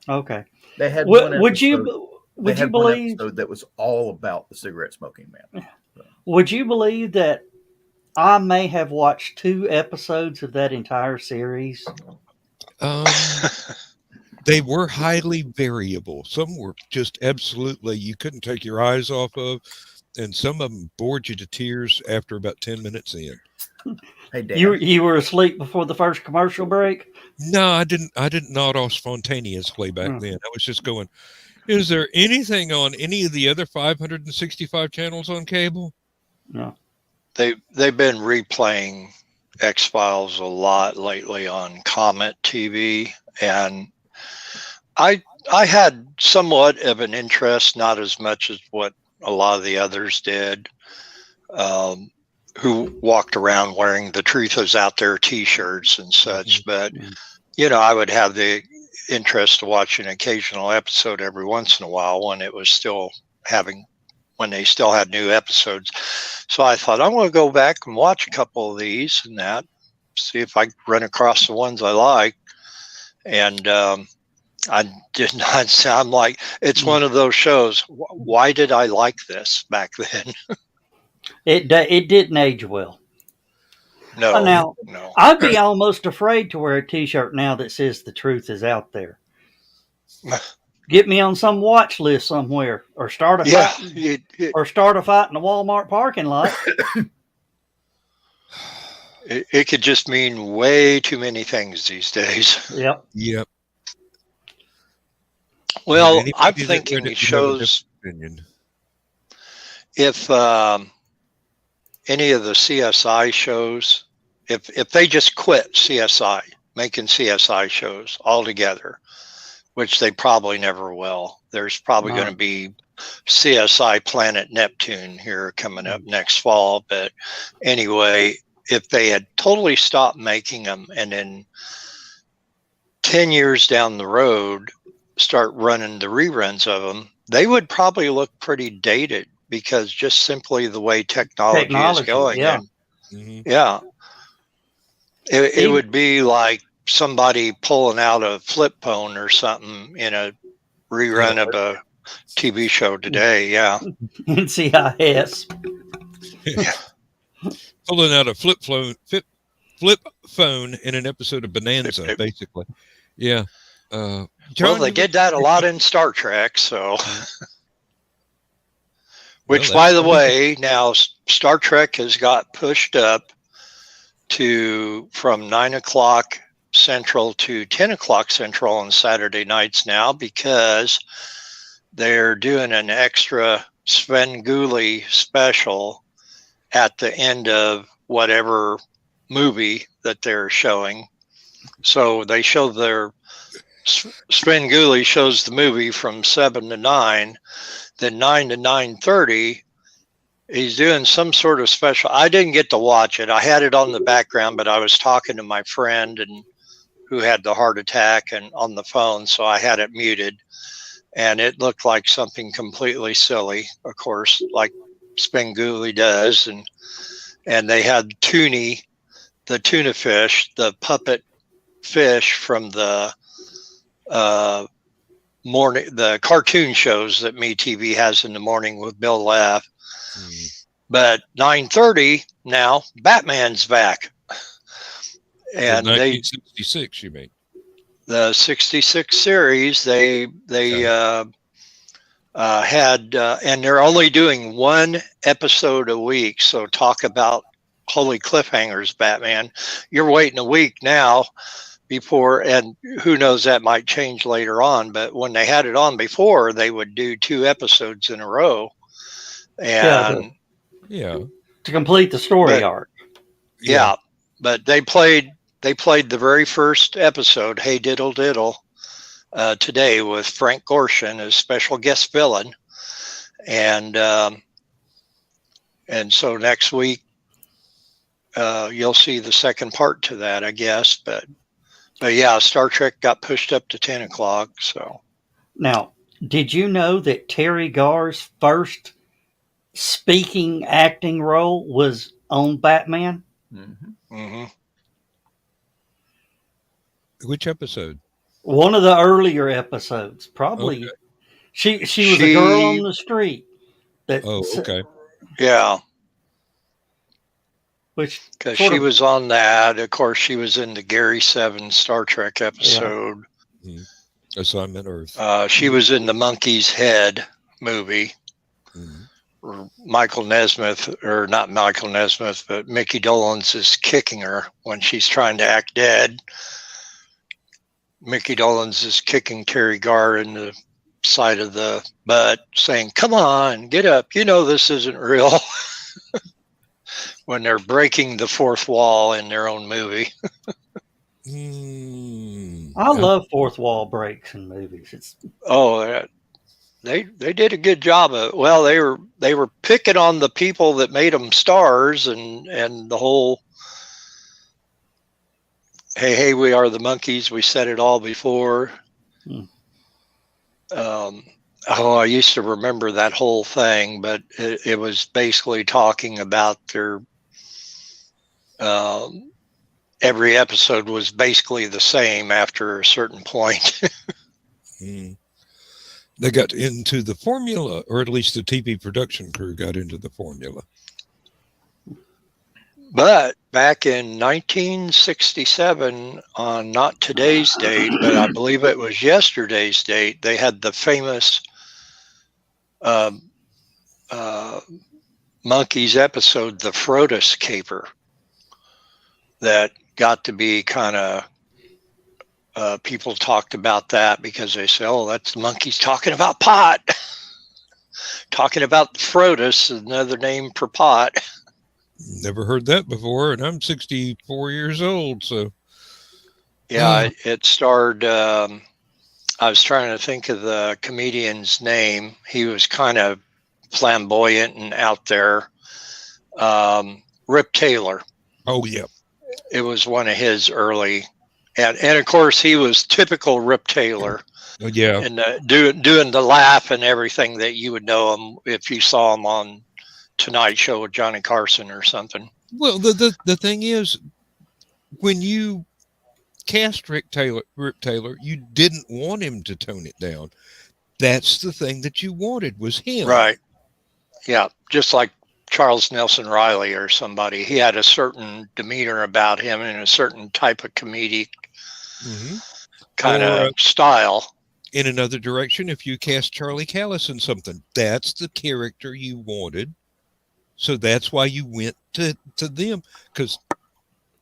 Okay. They had would you believe one episode that was all about the cigarette smoking man? So. Would you believe that I may have watched 2 episodes of that entire series? They were highly variable. Some were just absolutely you couldn't take your eyes off of, and some of them bored you to tears after about 10 minutes in. Hey, Dan. You were asleep before the first commercial break? No, I didn't nod off spontaneously back then. I was just going, is there anything on any of the other 565 channels on cable? No. They've been replaying X-Files a lot lately on Comet TV, and I had somewhat of an interest, not as much as what a lot of the others did. who walked around wearing the Truth Is Out There T-shirts and such. But I would have the interest to watch an occasional episode every once in a while when it was still when they still had new episodes. So I thought, I'm going to go back and watch a couple of these and that, see if I run across the ones I like. And I did not sound like it's one of those shows. Why did I like this back then? It didn't age well. No. Now, I'd be almost afraid to wear a T-shirt now that says The Truth Is Out There. Get me on some watch list somewhere, or start a fight, or start a fight in the Walmart parking lot. It could just mean way too many things these days. Yep. Well, I'm thinking it shows if any of the CSI shows, if they just quit CSI, making CSI shows altogether, which they probably never will. There's probably going to be CSI Planet Neptune here coming up next fall. But anyway, if they had totally stopped making them and then 10 years down the road start running the reruns of them, they would probably look pretty dated because just simply the way technology is going. Yeah. It would be like somebody pulling out a flip phone or something in a rerun of a TV show today. Yeah. NCIS. Pulling out a flip phone in an episode of Bonanza, basically. Yeah. John, well, they did that a lot in Star Trek, so. Which, by the way, now Star Trek has got pushed up from 9 o'clock Central to 10 o'clock Central on Saturday nights now because they're doing an extra Svengoolie special at the end of whatever movie that they're showing. So they show Svengoolie shows the movie from 7 to 9, then 9 to 9:30. He's doing some sort of special. I didn't get to watch it. I had it on the background, but I was talking to my friend who had the heart attack and on the phone, so I had it muted. And it looked like something completely silly, of course, like Svengoolie does. And they had Toonie, the tuna fish, the puppet fish from the cartoon shows that MeTV has in the morning with Bill Laugh. But 9:30 now, Batman's back. And 1966, you mean? The 66 series, they had, and they're only doing one episode a week. So talk about holy cliffhangers, Batman. You're waiting a week now before, and who knows, that might change later on. But when they had it on before, they would do 2 episodes in a row. And to complete the story arc. Yeah, but they played the very first episode, Hey Diddle Diddle, today with Frank Gorshin as special guest villain, and so next week you'll see the second part to that, I guess. But yeah, Star Trek got pushed up to 10 o'clock. So now, did you know that Terry Garr's first speaking acting role was on Batman? Which episode? One of the earlier episodes, probably. Okay. She was a girl on the street. Okay. Yeah. Because she was on that. Of course, she was in the Gary 7 Star Trek episode. Yeah. Assignment Earth. She was in the Monkey's Head movie. Michael Nesmith, or not Michael Nesmith, but Mickey Dolenz is kicking her when she's trying to act dead. Mickey Dolenz is kicking Terry Garr in the side of the butt, saying, "Come on, get up. You know this isn't real." When they're breaking the fourth wall in their own movie. I love fourth wall breaks in movies. They did a good job of it. Well, they were picking on the people that made them stars, and the whole hey, we are the monkeys. We said it all before. I used to remember that whole thing, but it was basically talking about their. Every episode was basically the same after a certain point. They got into the formula, or at least the TV production crew got into the formula. But back in 1967, on not today's date, but I believe it was yesterday's date, they had the famous Monkeys episode, The Frodus Caper, that got to be kind of, people talked about that because they say, oh, that's the Monkeys talking about pot. Talking about Frodus, another name for pot. Never heard that before, and I'm 64 years old, so. Yeah, it starred, I was trying to think of the comedian's name. He was kind of flamboyant and out there. Rip Taylor. Oh, yeah. It was one of his early, and of course he was typical Rip Taylor. Yeah. And doing the laugh and everything that you would know him if you saw him on Tonight Show with Johnny Carson or something. Well, the thing is, when you cast Rip Taylor, you didn't want him to tone it down. That's the thing that you wanted, was him. Right. Yeah, just like Charles Nelson Riley or somebody. He had a certain demeanor about him and a certain type of comedic kind of style. In another direction, if you cast Charlie Callis in something, that's the character you wanted. So that's why you went to them, because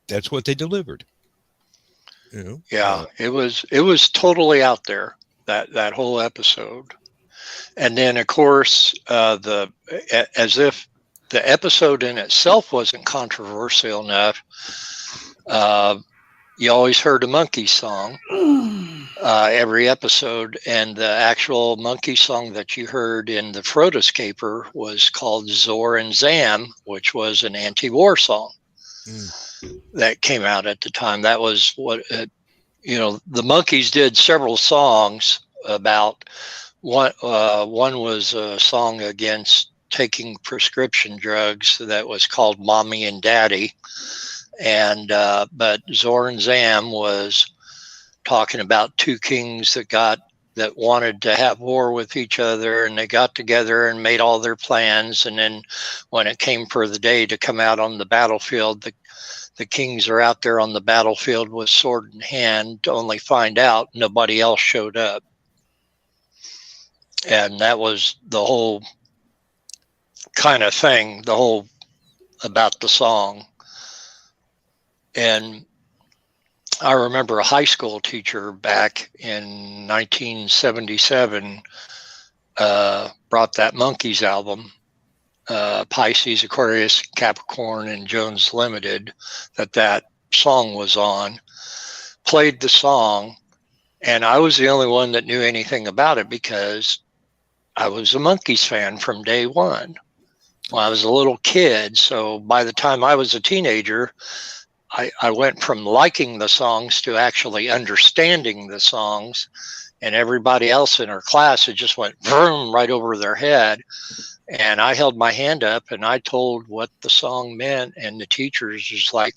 that's what they delivered. You know? Yeah, it was totally out there, that whole episode. And then of course, as if the episode in itself wasn't controversial enough, you always heard a monkey song every episode, and the actual monkey song that you heard in the Frodus Caper was called Zor and Zam, which was an anti-war song that came out at the time. That was what, the Monkees did several songs about. One was a song against taking prescription drugs that was called Mommy and Daddy. And but Zor and Zam was talking about two kings that wanted to have war with each other, and they got together and made all their plans. And then when it came for the day to come out on the battlefield, the kings are out there on the battlefield with sword in hand, to only find out nobody else showed up. And that was the whole kind of thing, the whole about the song. And I remember a high school teacher back in 1977 brought that Monkees album, Pisces, Aquarius, Capricorn, and Jones Limited, that song was on, played the song, and I was the only one that knew anything about it because I was a Monkees fan from day one. When I was a little kid, so by the time I was a teenager, I went from liking the songs to actually understanding the songs, and everybody else in our class, it just went vroom right over their head. And I held my hand up and I told what the song meant, and the teachers was like,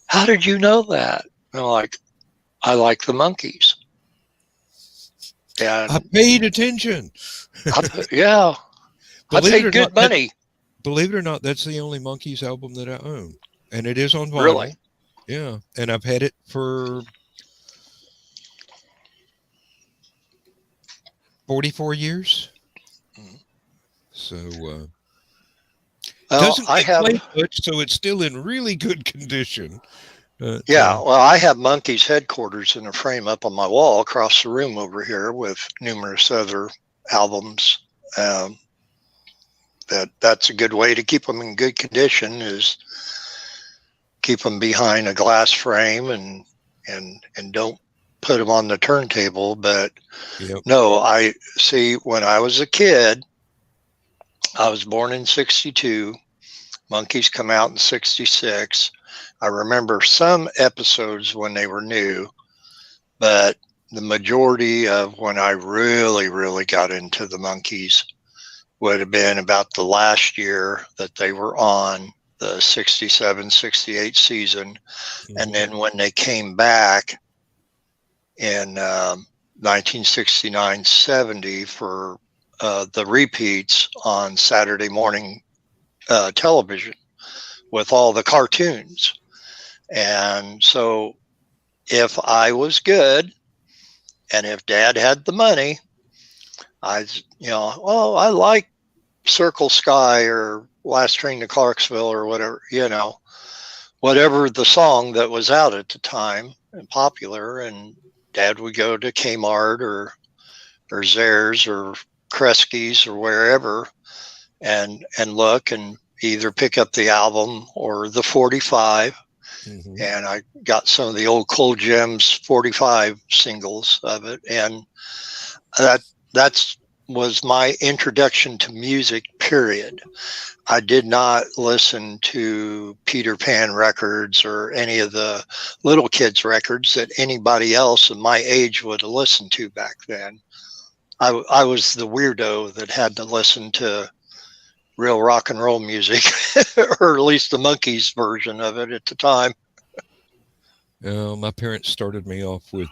"How did you know that?" And I'm like, "I like the Monkees." And I paid attention. Yeah, I paid good money. Believe it or not, that's the only Monkees album that I own. And it is on vinyl. Really? Yeah. And I've had it for 44 years. So, doesn't play much, so it's still in really good condition. Well, I have Monkees headquarters in a frame up on my wall across the room over here with numerous other albums. That's a good way to keep them in good condition, is keep them behind a glass frame and don't put them on the turntable. But Yep. no, I see when I was a kid, I was born in 62. Monkeys come out in 66. I remember some episodes when they were new, but the majority of when I really, really got into the Monkeys would have been about the last year that they were on, the 67, 68 season. And then when they came back in 1969, 70 for the repeats on Saturday morning television with all the cartoons. And so if I was good and if Dad had the money, I like Circle Sky or Last Train to Clarksville or whatever, whatever the song that was out at the time and popular. And Dad would go to Kmart or Zayre's or Kresge's or wherever and look and either pick up the album or the 45. And I got some of the old Cold Gems 45 singles of it. And that's was my introduction to music, period. I did not listen to Peter Pan records or any of the little kids records that anybody else of my age would have listened to back then. I was the weirdo that had to listen to real rock and roll music, or at least the Monkees version of it at the time. My parents started me off with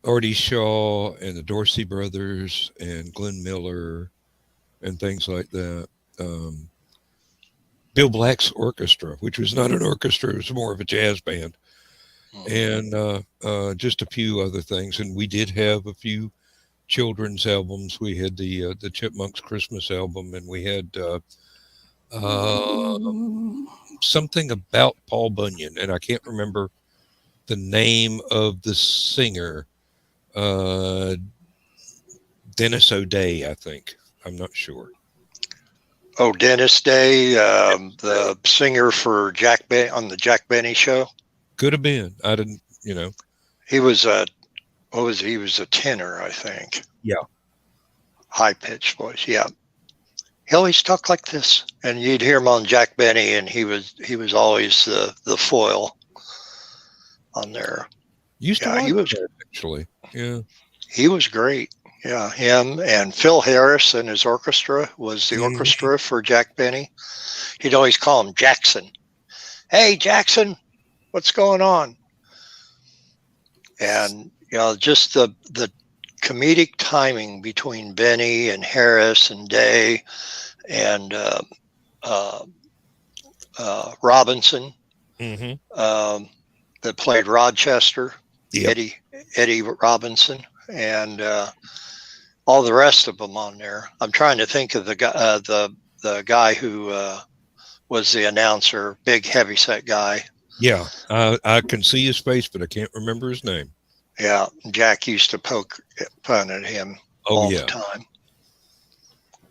Artie Shaw and the Dorsey Brothers and Glenn Miller and things like that. Bill Black's orchestra, which was not an orchestra, it was more of a jazz band, and just a few other things. And we did have a few children's albums. We had the Chipmunks Christmas album, and we had something about Paul Bunyan, and I can't remember the name of the singer. Dennis O'Day, I think. I'm not sure. Oh, Dennis Day, the singer for on the Jack Benny show. Could have been. I didn't. He was he was a tenor, I think. Yeah. High pitched voice. Yeah. He always talked like this, and you'd hear him on Jack Benny, and he was always the foil on there. Used to he was actually. Yeah. He was great. Yeah, him and Phil Harris and his orchestra was the orchestra for Jack Benny. He'd always call him Jackson. Hey, Jackson, what's going on? And just the comedic timing between Benny and Harris and Day and Robinson that played Rochester, Eddie Robinson, and all the rest of them on there. I'm trying to think of the guy who was the announcer, big heavyset guy. Yeah, I can see his face, but I can't remember his name. Yeah, Jack used to poke fun at him all the time.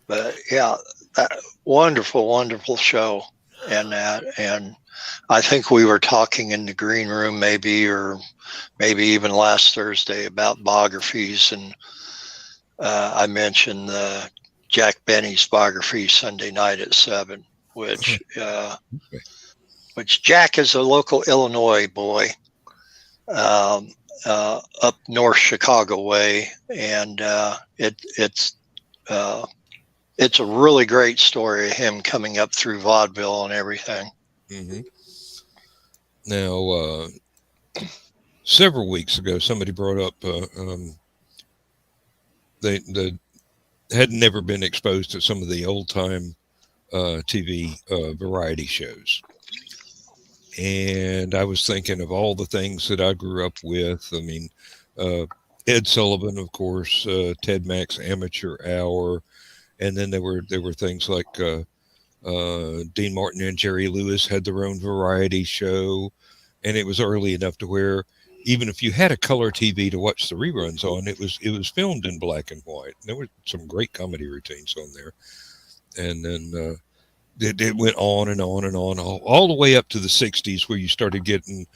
But yeah, that wonderful, wonderful show. And I think we were talking in the green room maybe even last Thursday about biographies. And I mentioned Jack Benny's biography Sunday night at 7, which Jack is a local Illinois boy. Up North Chicago way, and it's a really great story of him coming up through vaudeville and everything. Now, several weeks ago, somebody brought up they had never been exposed to some of the old time TV variety shows. And I was thinking of all the things that I grew up with. I mean, Ed Sullivan, of course, Ted Mack's Amateur Hour, and then there were things like Dean Martin and Jerry Lewis had their own variety show, and it was early enough to where even if you had a color TV to watch the reruns on, it was filmed in black and white. There were some great comedy routines on there, and then. It went on and on and on, all the way up to the 60s, where you started getting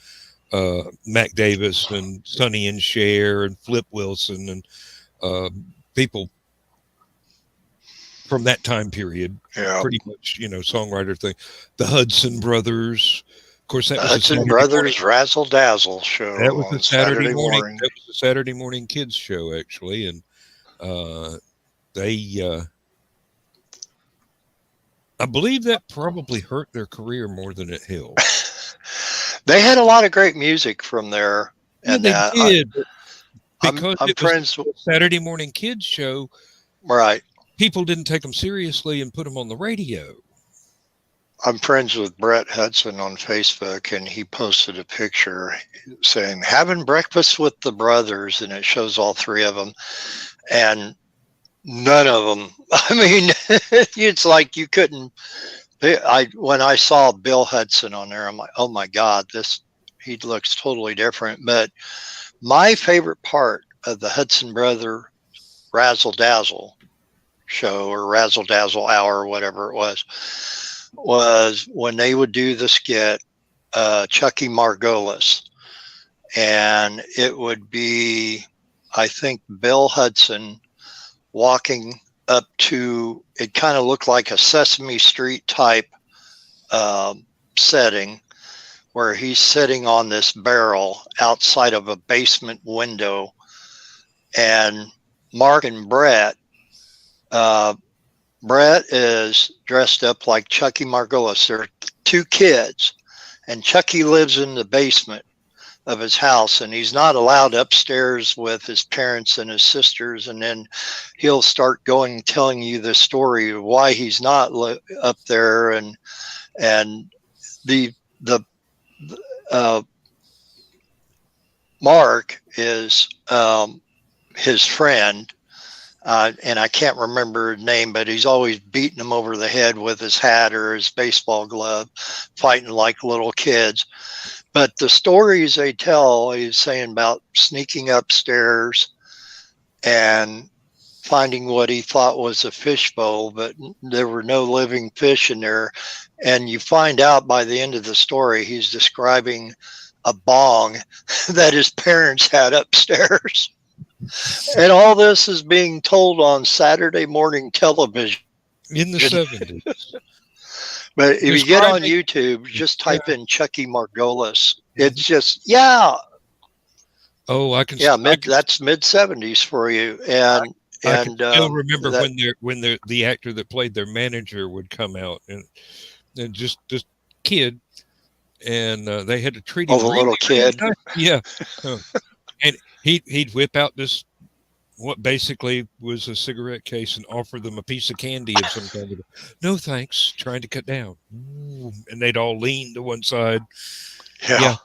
Mac Davis and Sonny and Cher and Flip Wilson and people from that time period. Yeah. Pretty much, songwriter thing. The Hudson Brothers. Of course, that The was Hudson Brothers Razzle Dazzle show. That was on a Saturday morning. That was a Saturday morning kids show, actually, and they. I believe that probably hurt their career more than it helped. They had a lot of great music from there. And they did. Because I'm friends with Saturday morning kids show. Right. People didn't take them seriously and put them on the radio. I'm friends with Brett Hudson on Facebook, and he posted a picture saying, having breakfast with the brothers, and it shows all three of them. And none of them, I mean, it's like you couldn't, when I saw Bill Hudson on there, I'm like, oh my God, he looks totally different. But my favorite part of the Hudson Brother Razzle Dazzle show, or Razzle Dazzle Hour, or whatever it was when they would do the skit, Chucky Margolis. And it would be, I think, Bill Hudson walking up to, it kind of looked like a Sesame Street type setting, where he's sitting on this barrel outside of a basement window, and Mark and Brett is dressed up like Chucky Margolis. They're two kids, and Chucky lives in the basement of his house, and he's not allowed upstairs with his parents and his sisters. And then he'll start telling you the story of why he's not up there. And the Mark is his friend, and I can't remember his name, but he's always beating him over the head with his hat or his baseball glove, fighting like little kids. But the stories they tell, he's saying about sneaking upstairs and finding what he thought was a fishbowl, but there were no living fish in there. And you find out by the end of the story, he's describing a bong that his parents had upstairs. And all this is being told on Saturday morning television. In the 70s. But if you get on YouTube, just type in Chucky Margolis. It's just, yeah. Oh, I can. Yeah, that's mid 70s for you. And I can still remember when the actor that played their manager would come out and just kid, and they had to treat him. Oh, the little kid. Yeah, and he'd whip out this, what basically was a cigarette case, and offer them a piece of candy of some kind. No thanks, trying to cut down. Ooh, and they'd all lean to one side. Yeah.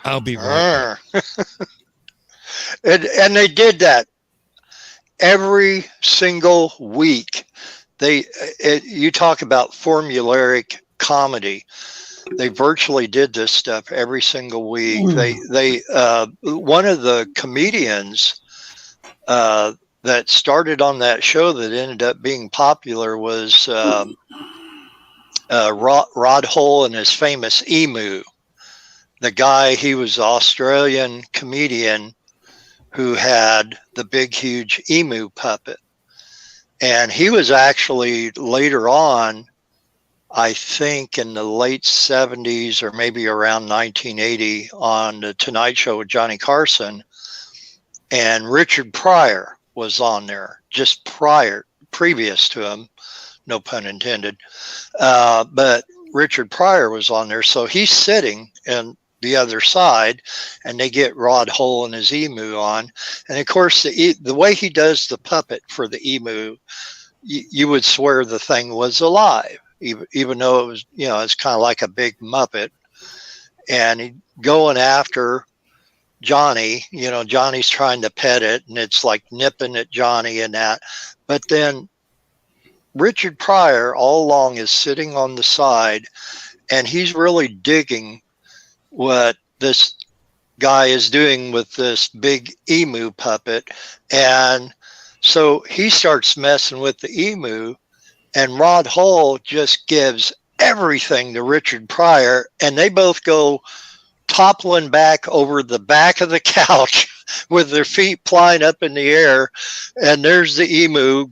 I'll be right back. And they did that every single week. You talk about formulaic comedy. They virtually did this stuff every single week. They one of the comedians that started on that show that ended up being popular was Rod Hull and his famous Emu. The guy, he was an Australian comedian who had the big, huge emu puppet. And he was actually later on, I think in the late 70s or maybe around 1980, on the Tonight Show with Johnny Carson. And Richard Pryor was on there just previous to him, no pun intended. But Richard Pryor was on there. So he's sitting in the other side, and they get Rod Hull and his emu on. And of course, the way he does the puppet for the emu, you would swear the thing was alive, even though it was, it's kind of like a big Muppet. And he going after Johnny, Johnny's trying to pet it, and it's like nipping at Johnny and that. But then Richard Pryor all along is sitting on the side, and he's really digging what this guy is doing with this big emu puppet. And so he starts messing with the emu, and Rod Hull just gives everything to Richard Pryor, and they both go toppling back over the back of the couch with their feet flying up in the air, and there's the emu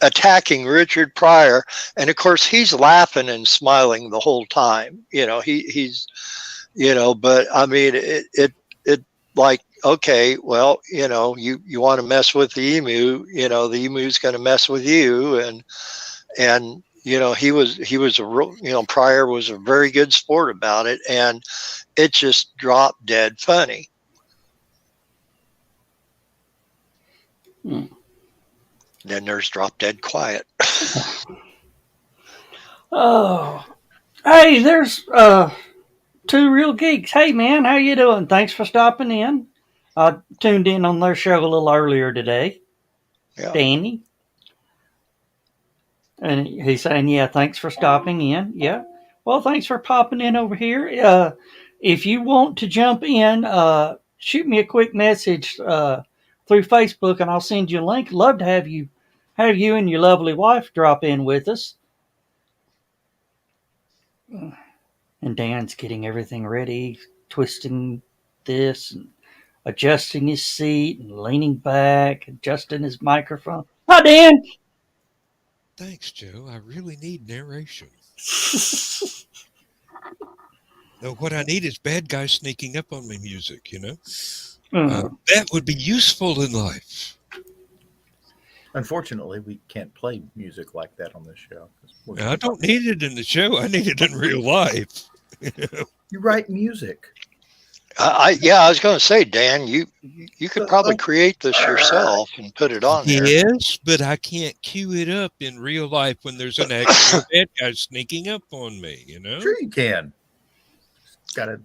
attacking Richard Pryor, and of course he's laughing and smiling the whole time. He's but I mean it like, okay, well, you want to mess with the emu, the emu's going to mess with you, and he was a real, Pryor was a very good sport about it, and it just dropped dead funny. Then there's drop dead quiet. Oh, hey, there's Two Real Geeks. Hey, man, how you doing? Thanks for stopping in. I tuned in on their show a little earlier today. Yeah. Danny. And he's saying, yeah, thanks for stopping in. Yeah. Well, thanks for popping in over here. If you want to jump in, shoot me a quick message through Facebook, and I'll send you a link. Love to have you and your lovely wife drop in with us. And Dan's getting everything ready, twisting this, and adjusting his seat, and leaning back, adjusting his microphone. Hi, Dan. Thanks, Joe. I really need narration. No, what I need is bad guys sneaking up on me music, That would be useful in life. Unfortunately, we can't play music like that on this show. I don't need it in the show. I need it in real life. You write music. I was going to say, Dan, you could probably create this yourself and put it on there. Yes, but I can't cue it up in real life when there's an actual bad guy sneaking up on me, Sure you can. Got a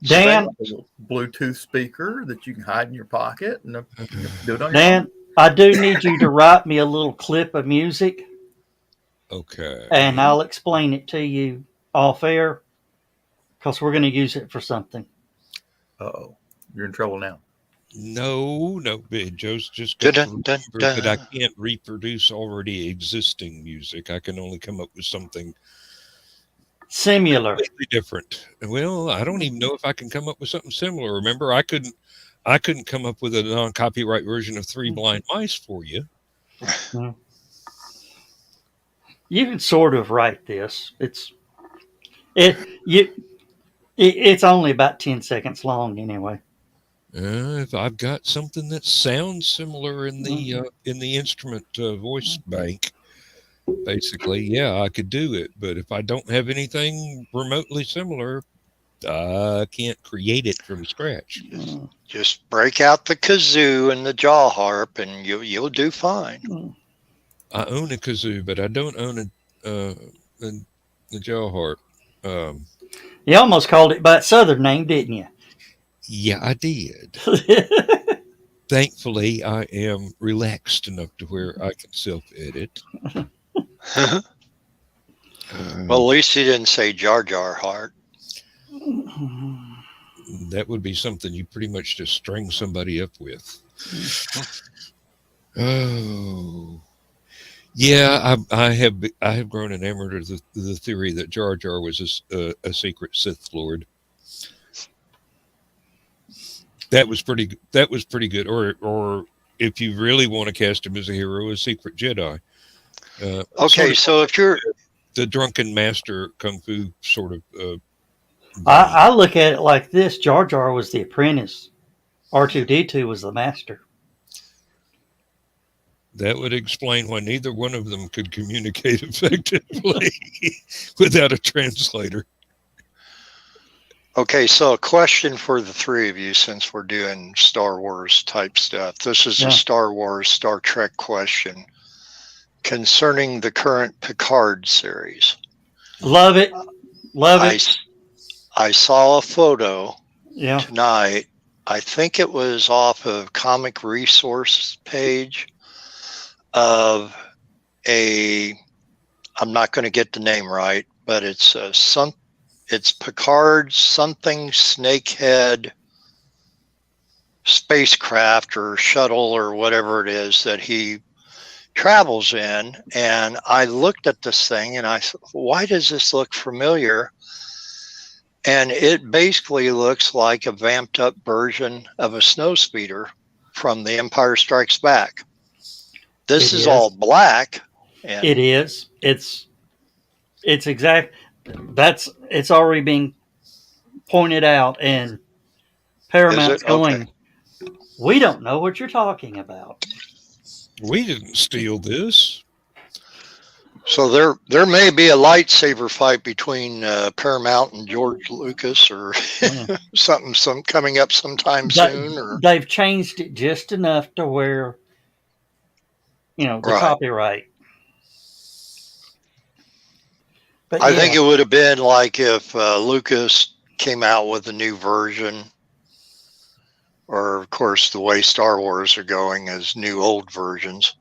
Bluetooth speaker that you can hide in your pocket and do it on Dan, your own. I do need you to write me a little clip of music. Okay. And I'll explain it to you off air because we're going to use it for something. Uh-oh. You're in trouble now. No, Joe's just got to remember that I can't reproduce already existing music. I can only come up with something similar, completely different. Well, I don't even know if I can come up with something similar. Remember, I couldn't come up with a non-copyright version of Three Blind Mice for you. You can sort of write this. It's only about 10 seconds long anyway. If I've got something that sounds similar in the instrument voice bank, basically, yeah, I could do it. But if I don't have anything remotely similar, I can't create it from scratch. Just break out the kazoo and the jaw harp, and you'll do fine. I own a kazoo, but I don't own the jaw harp. You almost called it by its southern name, didn't you? Yeah, I did. Thankfully, I am relaxed enough to where I can self-edit. Well, at least you didn't say Jar Jar Heart. That would be something you pretty much just string somebody up with. Oh, yeah. I have grown enamored of the theory that Jar Jar was a secret Sith Lord. That was pretty good. Or if you really want to cast him as a hero, a secret Jedi. Okay, so if you're the drunken master kung fu sort of. I look at it like this: Jar Jar was the apprentice, R2-D2 was the master. That would explain why neither one of them could communicate effectively without a translator. Okay, so a question for the three of you, since we're doing Star Wars type stuff. This is a Star Wars, Star Trek question concerning the current Picard series. Love it. I saw a photo Yeah. tonight. I think it was off of Comic Resource page of I'm not going to get the name right, but it's Picard's something snakehead spacecraft or shuttle or whatever it is that he travels in, and I looked at this thing and I said, why does this look familiar? And it basically looks like a vamped up version of a snowspeeder from The Empire Strikes Back. This is all black. And it is. It's exact. It's already being pointed out, and Paramount's going, we don't know what you're talking about. We didn't steal this. So there may be a lightsaber fight between Paramount and George Lucas, or something coming up sometime soon. Or they've changed it just enough to where, the copyright. But I think it would have been like if Lucas came out with a new version, or of course the way Star Wars are going is new old versions.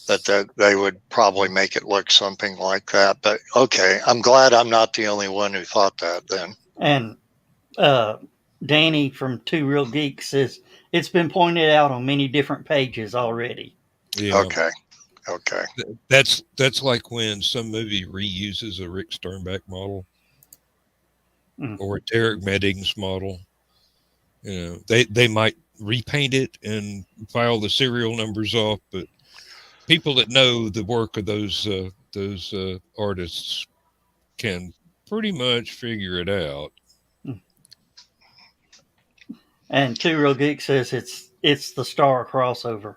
That they would probably make it look something like that. But okay, I'm glad I'm not the only one who thought that then. And Danny from Two Real Geeks says it's been pointed out on many different pages already. Yeah. Okay. That's like when some movie reuses a Rick Sternbach model or a Derek Meddings model. They might repaint it and file the serial numbers off, but people that know the work of those artists can pretty much figure it out. And Two Real Geek says it's the Star crossover.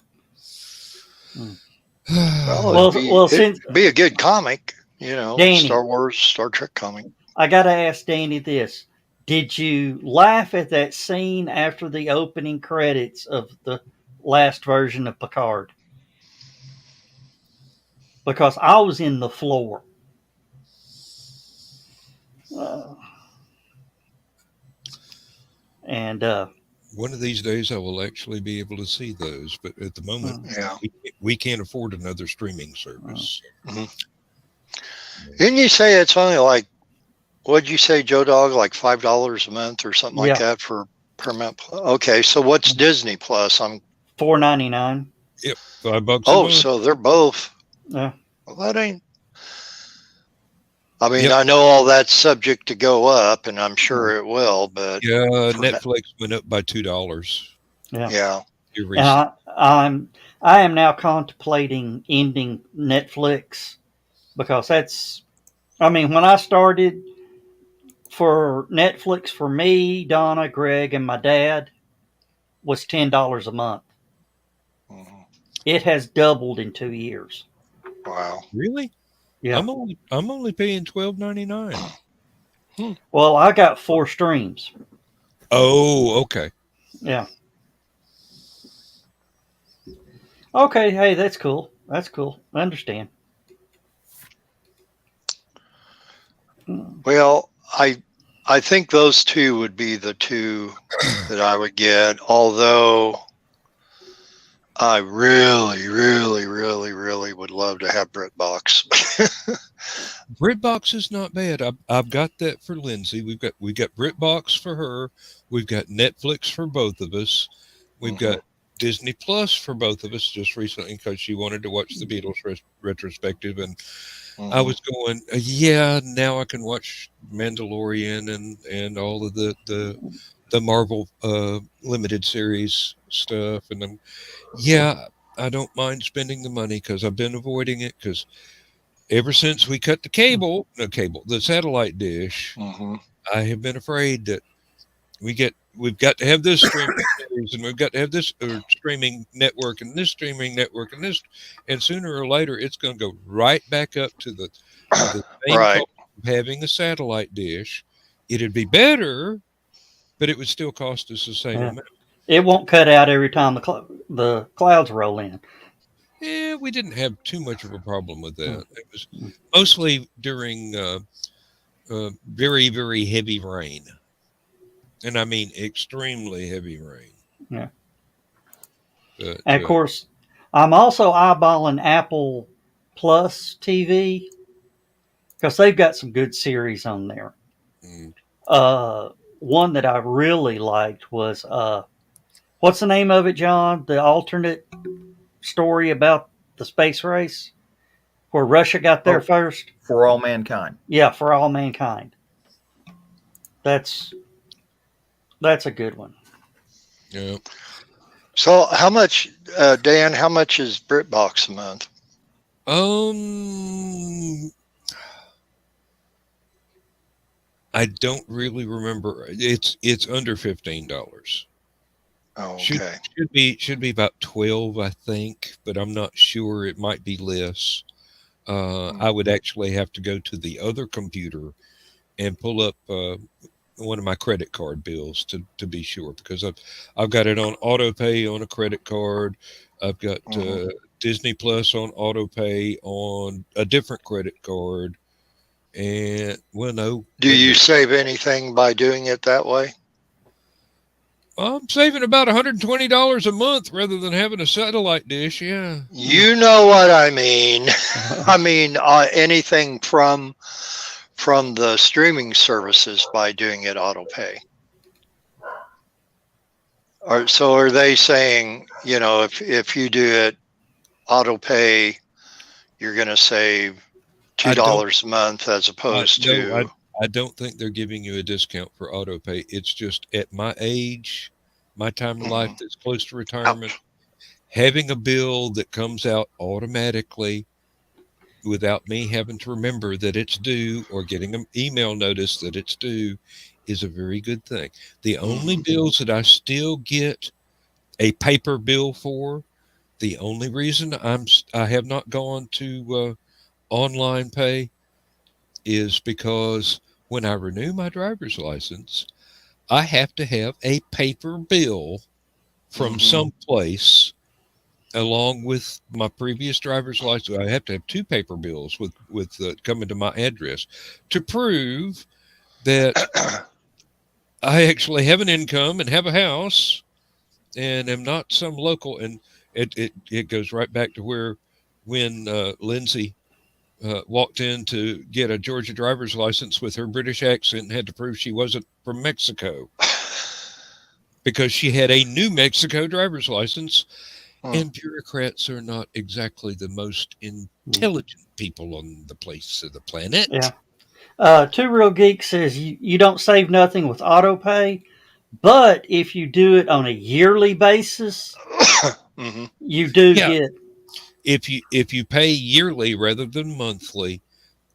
It'd be a good comic, Danny, Star Wars, Star Trek comic. I got to ask Danny this. Did you laugh at that scene after the opening credits of the last version of Picard? Because I was in the floor. And one of these days I will actually be able to see those, but at the moment we can't afford another streaming service. Didn't you say it's only like, what'd you say, Joe Dog, like $5 a month or something like that for Paramount? Okay, so what's Disney Plus? I'm $4.99. Yep, $5. Oh, so they're both. Yeah. Well, that ain't. I mean, I know all that's subject to go up, and I'm sure it will. But Netflix went up by $2. Yeah. And I am now contemplating ending Netflix, because that's. I mean, when I started for Netflix, for me, Donna, Greg, and my dad, was $10 a month. It has doubled in 2 years. Wow. Really? Yeah. I'm only paying $12.99. Well, I got 4 streams. Oh, okay. Yeah. Okay, hey, that's cool. That's cool. I understand. Well, I think those two would be the two that I would get, although I really, really, really, really would love to have BritBox. BritBox is not bad. I've got that for Lindsay. We've got BritBox for her. We've got Netflix for both of us. We've got Disney Plus for both of us just recently because she wanted to watch the Beatles retrospective, and I was going, now I can watch Mandalorian and all of the Marvel limited series stuff, and I don't mind spending the money because I've been avoiding it because ever since we cut the satellite dish, I have been afraid that we've got to have this streaming series, and we've got to have this streaming network and this streaming network and this, and sooner or later it's going to go right back up to the same cost of having a satellite dish. It'd be better, but it would still cost us the same amount. It won't cut out every time the clouds roll in. Yeah, we didn't have too much of a problem with that. It was mostly during very, very heavy rain. And I mean extremely heavy rain. Yeah. But, and of course, I'm also eyeballing Apple Plus TV because they've got some good series on there. One that I really liked was, what's the name of it, John? The alternate story about the space race, where Russia got there first. For All Mankind. Yeah, For All Mankind. That's a good one. Yeah. So how much, Dan, how much is BritBox a month? I don't really remember. It's under $15. Oh, okay. Should be about 12, I think, but I'm not sure. It might be less. I would actually have to go to the other computer and pull up one of my credit card bills to be sure, because I've got it on auto pay on a credit card. I've got Disney Plus on auto pay on a different credit card. And well, no. Do you save anything by doing it that way? I'm saving about $120 a month rather than having a satellite dish. Yeah. You know what I mean. I mean, anything from the streaming services by doing it auto pay. So are they saying, you know, if you do it auto pay, you're going to save $2 a month as opposed to... I don't think they're giving you a discount for auto pay. It's just at my age, my time of life that's close to retirement, having a bill that comes out automatically without me having to remember that it's due or getting an email notice that it's due is a very good thing. The only bills that I still get a paper bill for, the only reason I have not gone to online pay is because when I renew my driver's license, I have to have a paper bill from someplace along with my previous driver's license. I have to have two paper bills with coming to my address to prove that I actually have an income and have a house and am not some local. And it goes right back to where when Lindsay walked in to get a Georgia driver's license with her British accent and had to prove she wasn't from Mexico because she had a New Mexico driver's license. And bureaucrats are not exactly the most intelligent people on the place of the planet. Yeah. Two Real Geek says you don't save nothing with auto pay, but if you do it on a yearly basis, you do get. If you pay yearly rather than monthly,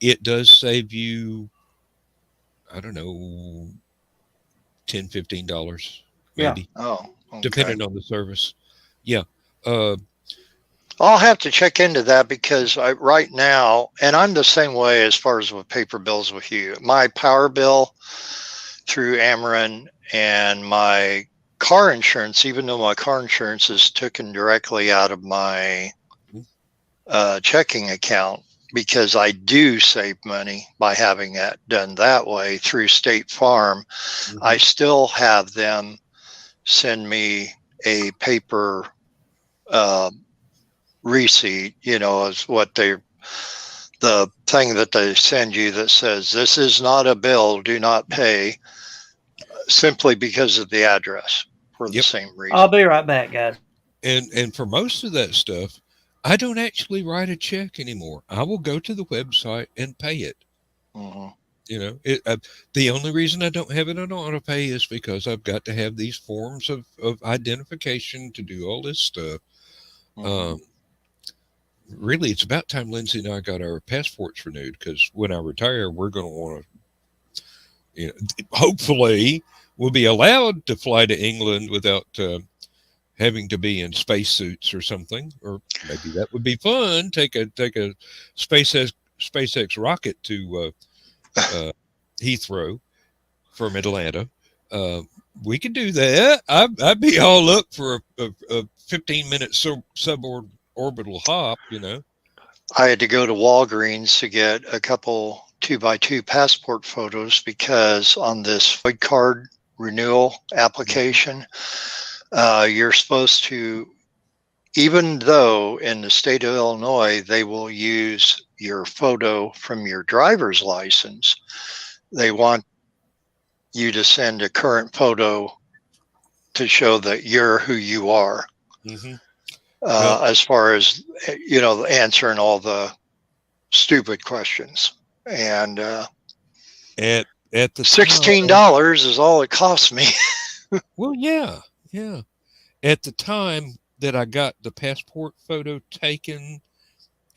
it does save you, I don't know, $10, $15 maybe. Yeah. Oh, okay. Depending on the service. Yeah. I'll have to check into that because right now, and I'm the same way as far as with paper bills with you. My power bill through Ameren and my car insurance, even though my car insurance is taken directly out of my checking account, because I do save money by having that done that way through State Farm. I still have them send me a paper receipt, you know, is what the thing that they send you that says this is not a bill, do not pay, simply because of the address for the same reason. I'll be right back, guys. And for most of that stuff, I don't actually write a check anymore. I will go to the website and pay it. You know, the only reason I don't have it on auto pay is because I've got to have these forms of identification to do all this stuff. Really, it's about time Lindsay and I got our passports renewed, because when I retire, we're going to want to, you know, hopefully we'll be allowed to fly to England without having to be in spacesuits or something, or maybe that would be fun. Take a SpaceX rocket to Heathrow from Atlanta. We could do that. I'd be all up for a 15-minute suborbital hop, you know. I had to go to Walgreens to get a couple 2x2 passport photos because on this void card renewal application, you're supposed to, even though in the state of Illinois, they will use your photo from your driver's license, they want you to send a current photo to show that you're who you are. as far as, answering all the stupid questions. And at the $16 is all it cost me. Well, yeah. At the time that I got the passport photo taken,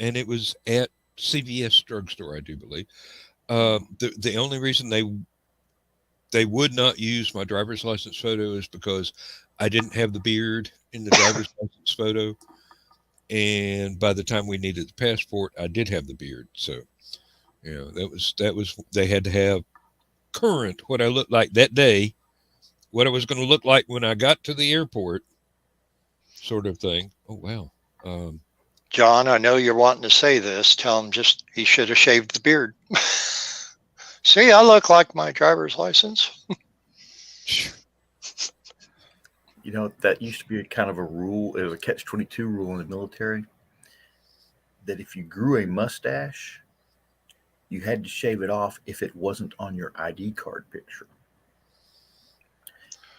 and it was at CVS drugstore, I do believe. The only reason they would not use my driver's license photo is because I didn't have the beard in the driver's license photo, and by the time we needed the passport, I did have the beard. So, that was they had to have current what I looked like that day, what I was going to look like when I got to the airport, sort of thing. Oh wow. John, I know you're wanting to say this. Tell him just he should have shaved the beard. See, I look like my driver's license. That used to be kind of a rule. It was a catch-22 rule in the military that if you grew a mustache, you had to shave it off if it wasn't on your ID card picture.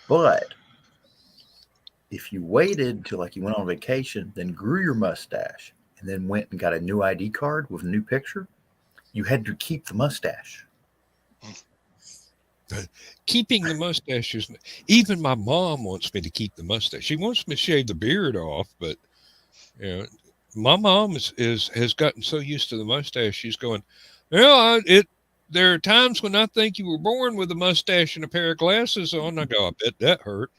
But if you waited till like you went on vacation, then grew your mustache, and then went and got a new ID card with a new picture, you had to keep the mustache. Keeping the mustache is, even my mom wants me to keep the mustache. She wants me to shave the beard off, but my mom has gotten so used to the mustache. She's going, there are times when I think you were born with a mustache and a pair of glasses on. I go, I bet that hurt.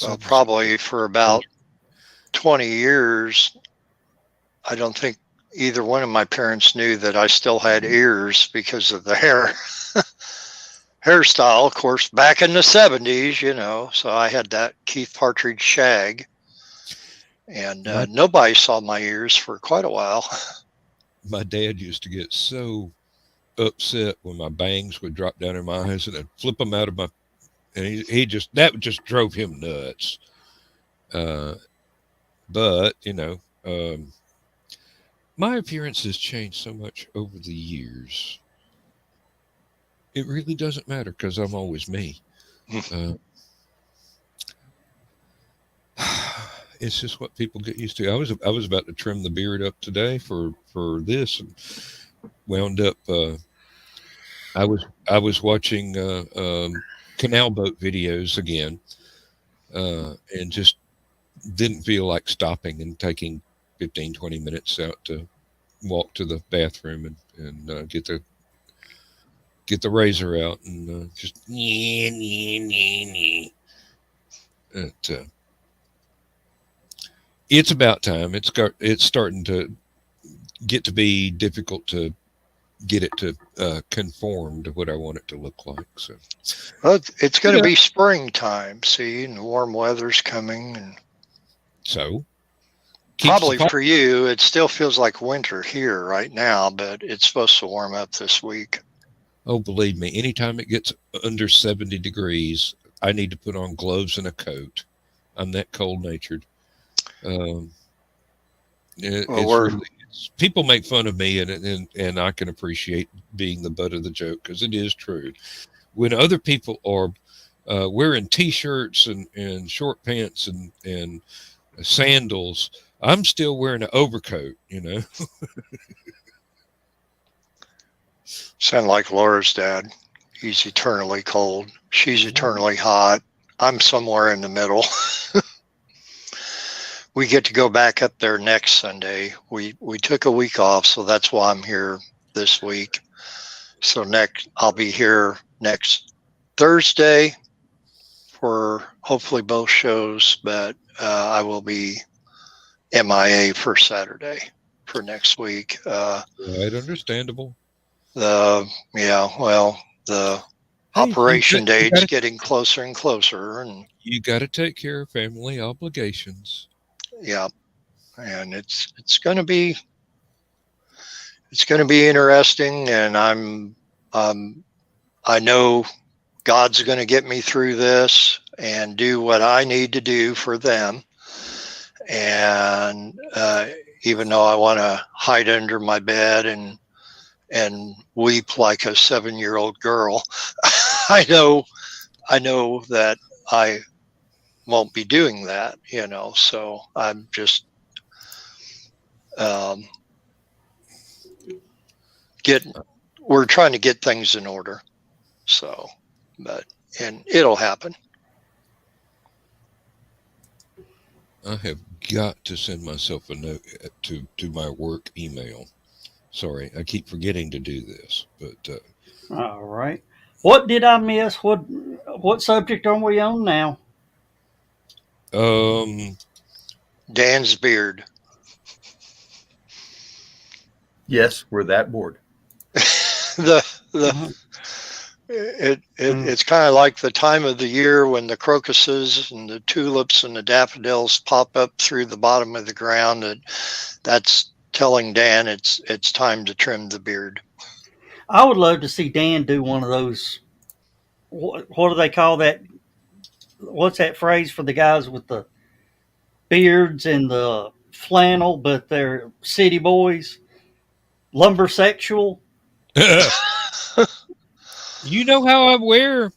Well, probably for about 20 years, I don't think either one of my parents knew that I still had ears because of the hairstyle. Of course, back in the 70s, so I had that Keith Partridge shag, and nobody saw my ears for quite a while. My dad used to get so upset when my bangs would drop down in my eyes, and I'd flip them out of my, and that just drove him nuts. But my appearance has changed so much over the years. It really doesn't matter because I'm always me. It's just what people get used to. I was about to trim the beard up today for this, and wound up. I was watching canal boat videos again, and just didn't feel like stopping and taking 15-20 minutes out to walk to the bathroom and get the razor out and just it's about time. It's starting to get to be difficult to get it to conform to what I want it to look like. So, well, it's going to be springtime, see, and warm weather's coming, and so probably for you, it still feels like winter here right now, but it's supposed to warm up this week. Oh, believe me, anytime it gets under 70 degrees, I need to put on gloves and a coat. I'm that cold-natured. People make fun of me, and I can appreciate being the butt of the joke because it is true. When other people are wearing T-shirts and short pants and sandals, I'm still wearing an overcoat, Sound like Laura's dad. He's eternally cold. She's eternally hot. I'm somewhere in the middle. We get to go back up there next Sunday. We took a week off, so that's why I'm here this week. So I'll be here next Thursday for hopefully both shows, but I will be MIA for Saturday for next week. Right, understandable. The operation date's getting closer and closer, and you got to take care of family obligations. Yeah, and it's going to be interesting, and I know God's going to get me through this and do what I need to do for them. And even though I want to hide under my bed and weep like a 7-year-old girl, I know that I won't be doing that, so I'm just we're trying to get things in order. So, and it'll happen. I have got to send myself a note to my work email. Sorry, I keep forgetting to do this, but All right. What did I miss? What subject are we on now? Dan's beard. Yes, we're that bored. It's kind of like the time of the year when the crocuses and the tulips and the daffodils pop up through the bottom of the ground, and that's telling Dan it's time to trim the beard. I would love to see Dan do one of those. What do they call that? What's that phrase for the guys with the beards and the flannel, but they're city boys? Lumbersexual. You know how I wear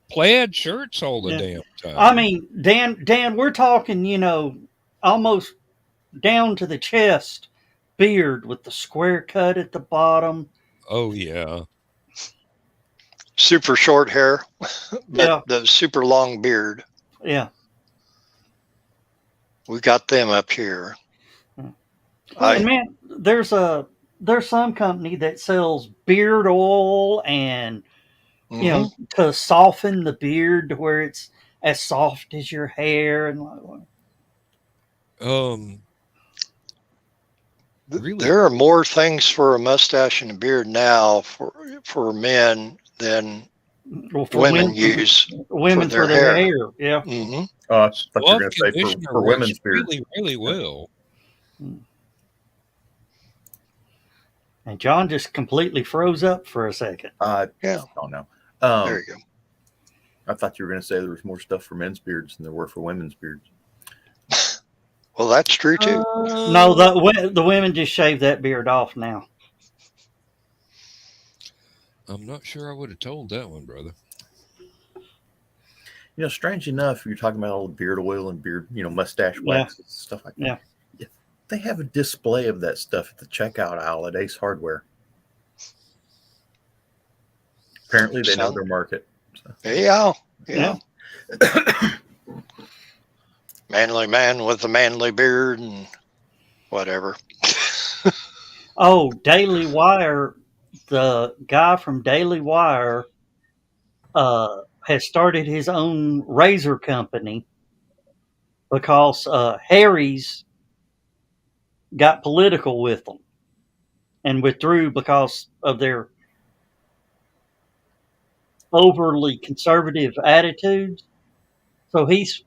plaid shirts all the damn time. I mean, Dan, we're talking, almost down to the chest beard with the square cut at the bottom. Oh yeah. Super short hair, but the super long beard. Yeah. We got them up here. And man, there's some company that sells beard oil and to soften the beard to where it's as soft as your hair and really? There are more things for a mustache and a beard now for men than women use women for their hair. Yeah. Mm-hmm. I thought you were going to say for women's beard. Really, really well. And John just completely froze up for a second. Oh no. There you go. I thought you were going to say there was more stuff for men's beards than there were for women's beards. Well, that's true too. No, the women just shave that beard off now. I'm not sure I would have told that one, brother. Strange enough, you're talking about all the beard oil and beard, mustache wax and stuff like that. Yeah. They have a display of that stuff at the checkout aisle at Ace Hardware. Apparently, they know their market. So. Yeah. Manly man with a manly beard and whatever. Oh, Daily Wire. The guy from Daily Wire has started his own razor company because Harry's got political with them and withdrew because of their overly conservative attitudes. So he's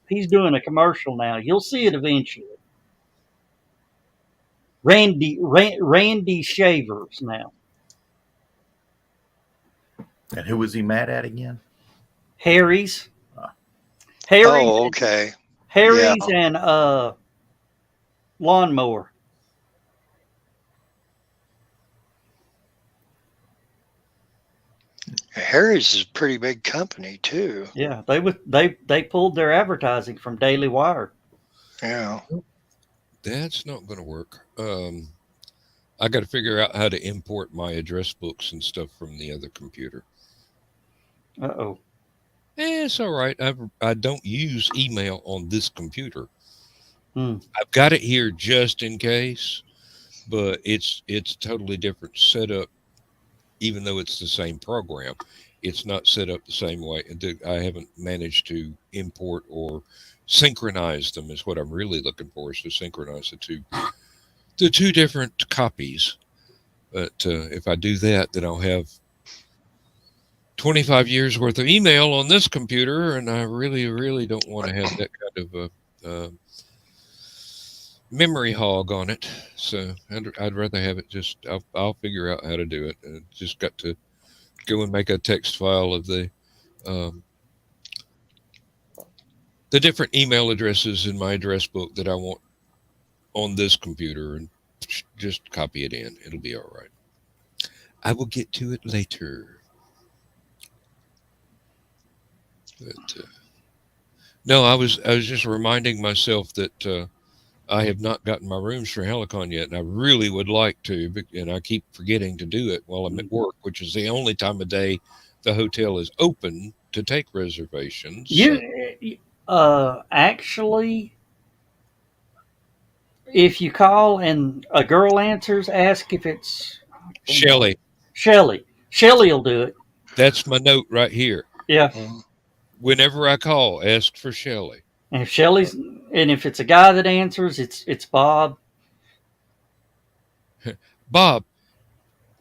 doing a commercial now. You'll see it eventually. Randy Shavers now. And who was he mad at again? Harry's. Oh, okay. Harry's and lawnmower. Harry's is a pretty big company too. Yeah, they pulled their advertising from Daily Wire. Yeah. That's not going to work. I got to figure out how to import my address books and stuff from the other computer. Uh-oh. It's all right. I don't use email on this computer. I've got it here just in case, but it's totally different setup. Even though it's the same program, it's not set up the same way. I haven't managed to import or synchronize them. Is what I'm really looking for, is to synchronize the two different copies. But if I do that, then I'll have 25 years worth of email on this computer, and I really, really don't want to have that kind of memory hog on it. So I'd rather have it just, I'll figure out how to do it. Just got to go and make a text file of the different email addresses in my address book that I want on this computer and just copy it in. It'll be all right. I will get to it later. But no, I was just reminding myself that I have not gotten my rooms for HallowCon yet, and I really would like to, and I keep forgetting to do it while I'm at work, which is the only time of day the hotel is open to take reservations. So. Actually, if you call and a girl answers, ask if it's Shelley, Shelly. Shelly will do it. that's my note right here. Yeah. Mm. Whenever I call, ask for Shelley. And if it's a guy that answers, it's Bob. Bob,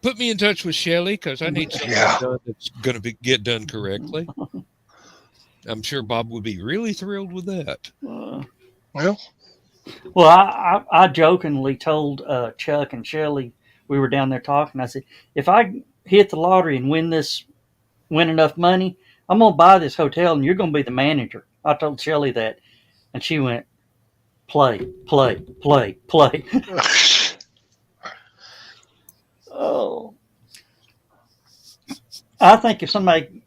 put me in touch with Shelley because I need something Yeah. done that's going to get done correctly. I'm sure Bob would be really thrilled with that. Well, I jokingly told Chuck and Shelly, we were down there talking. I said, if I hit the lottery and win enough money, I'm gonna buy this hotel and you're gonna be the manager. I told Shelly that, and she went, play, play, play, play. Oh, I think if somebody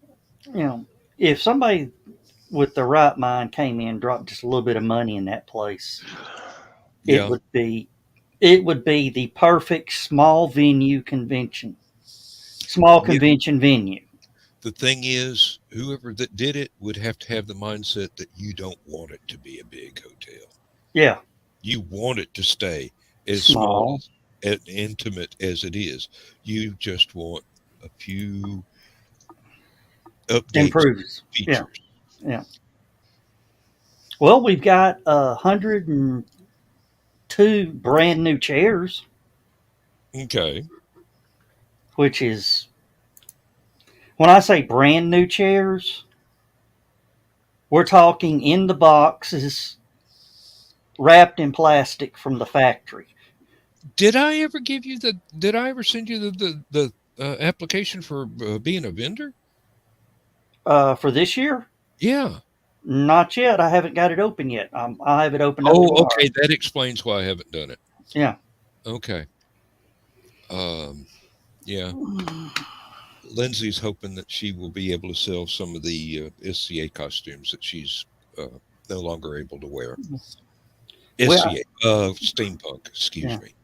with the right mind came in, dropped just a little bit of money in that place, Yeah. it would be the perfect small convention venue. The thing is, whoever that did it would have to have the mindset that you don't want it to be a big hotel. Yeah. You want it to stay as small and intimate as it is. You just want a few updates, Improves. features. Yeah. Well, we've got 102 brand new chairs. Okay. Which is, when I say brand new chairs, we're talking in the boxes, wrapped in plastic from the factory. Did I ever give you did I ever send you the application for being a vendor? For this year? Yeah. Not yet. I haven't got it open yet. I'll have it open up Oh, tomorrow. okay. That explains why I haven't done it. Yeah. Okay. Yeah. Lindsay's hoping that she will be able to sell some of the SCA costumes that she's no longer able to wear. SCA, steampunk, excuse me.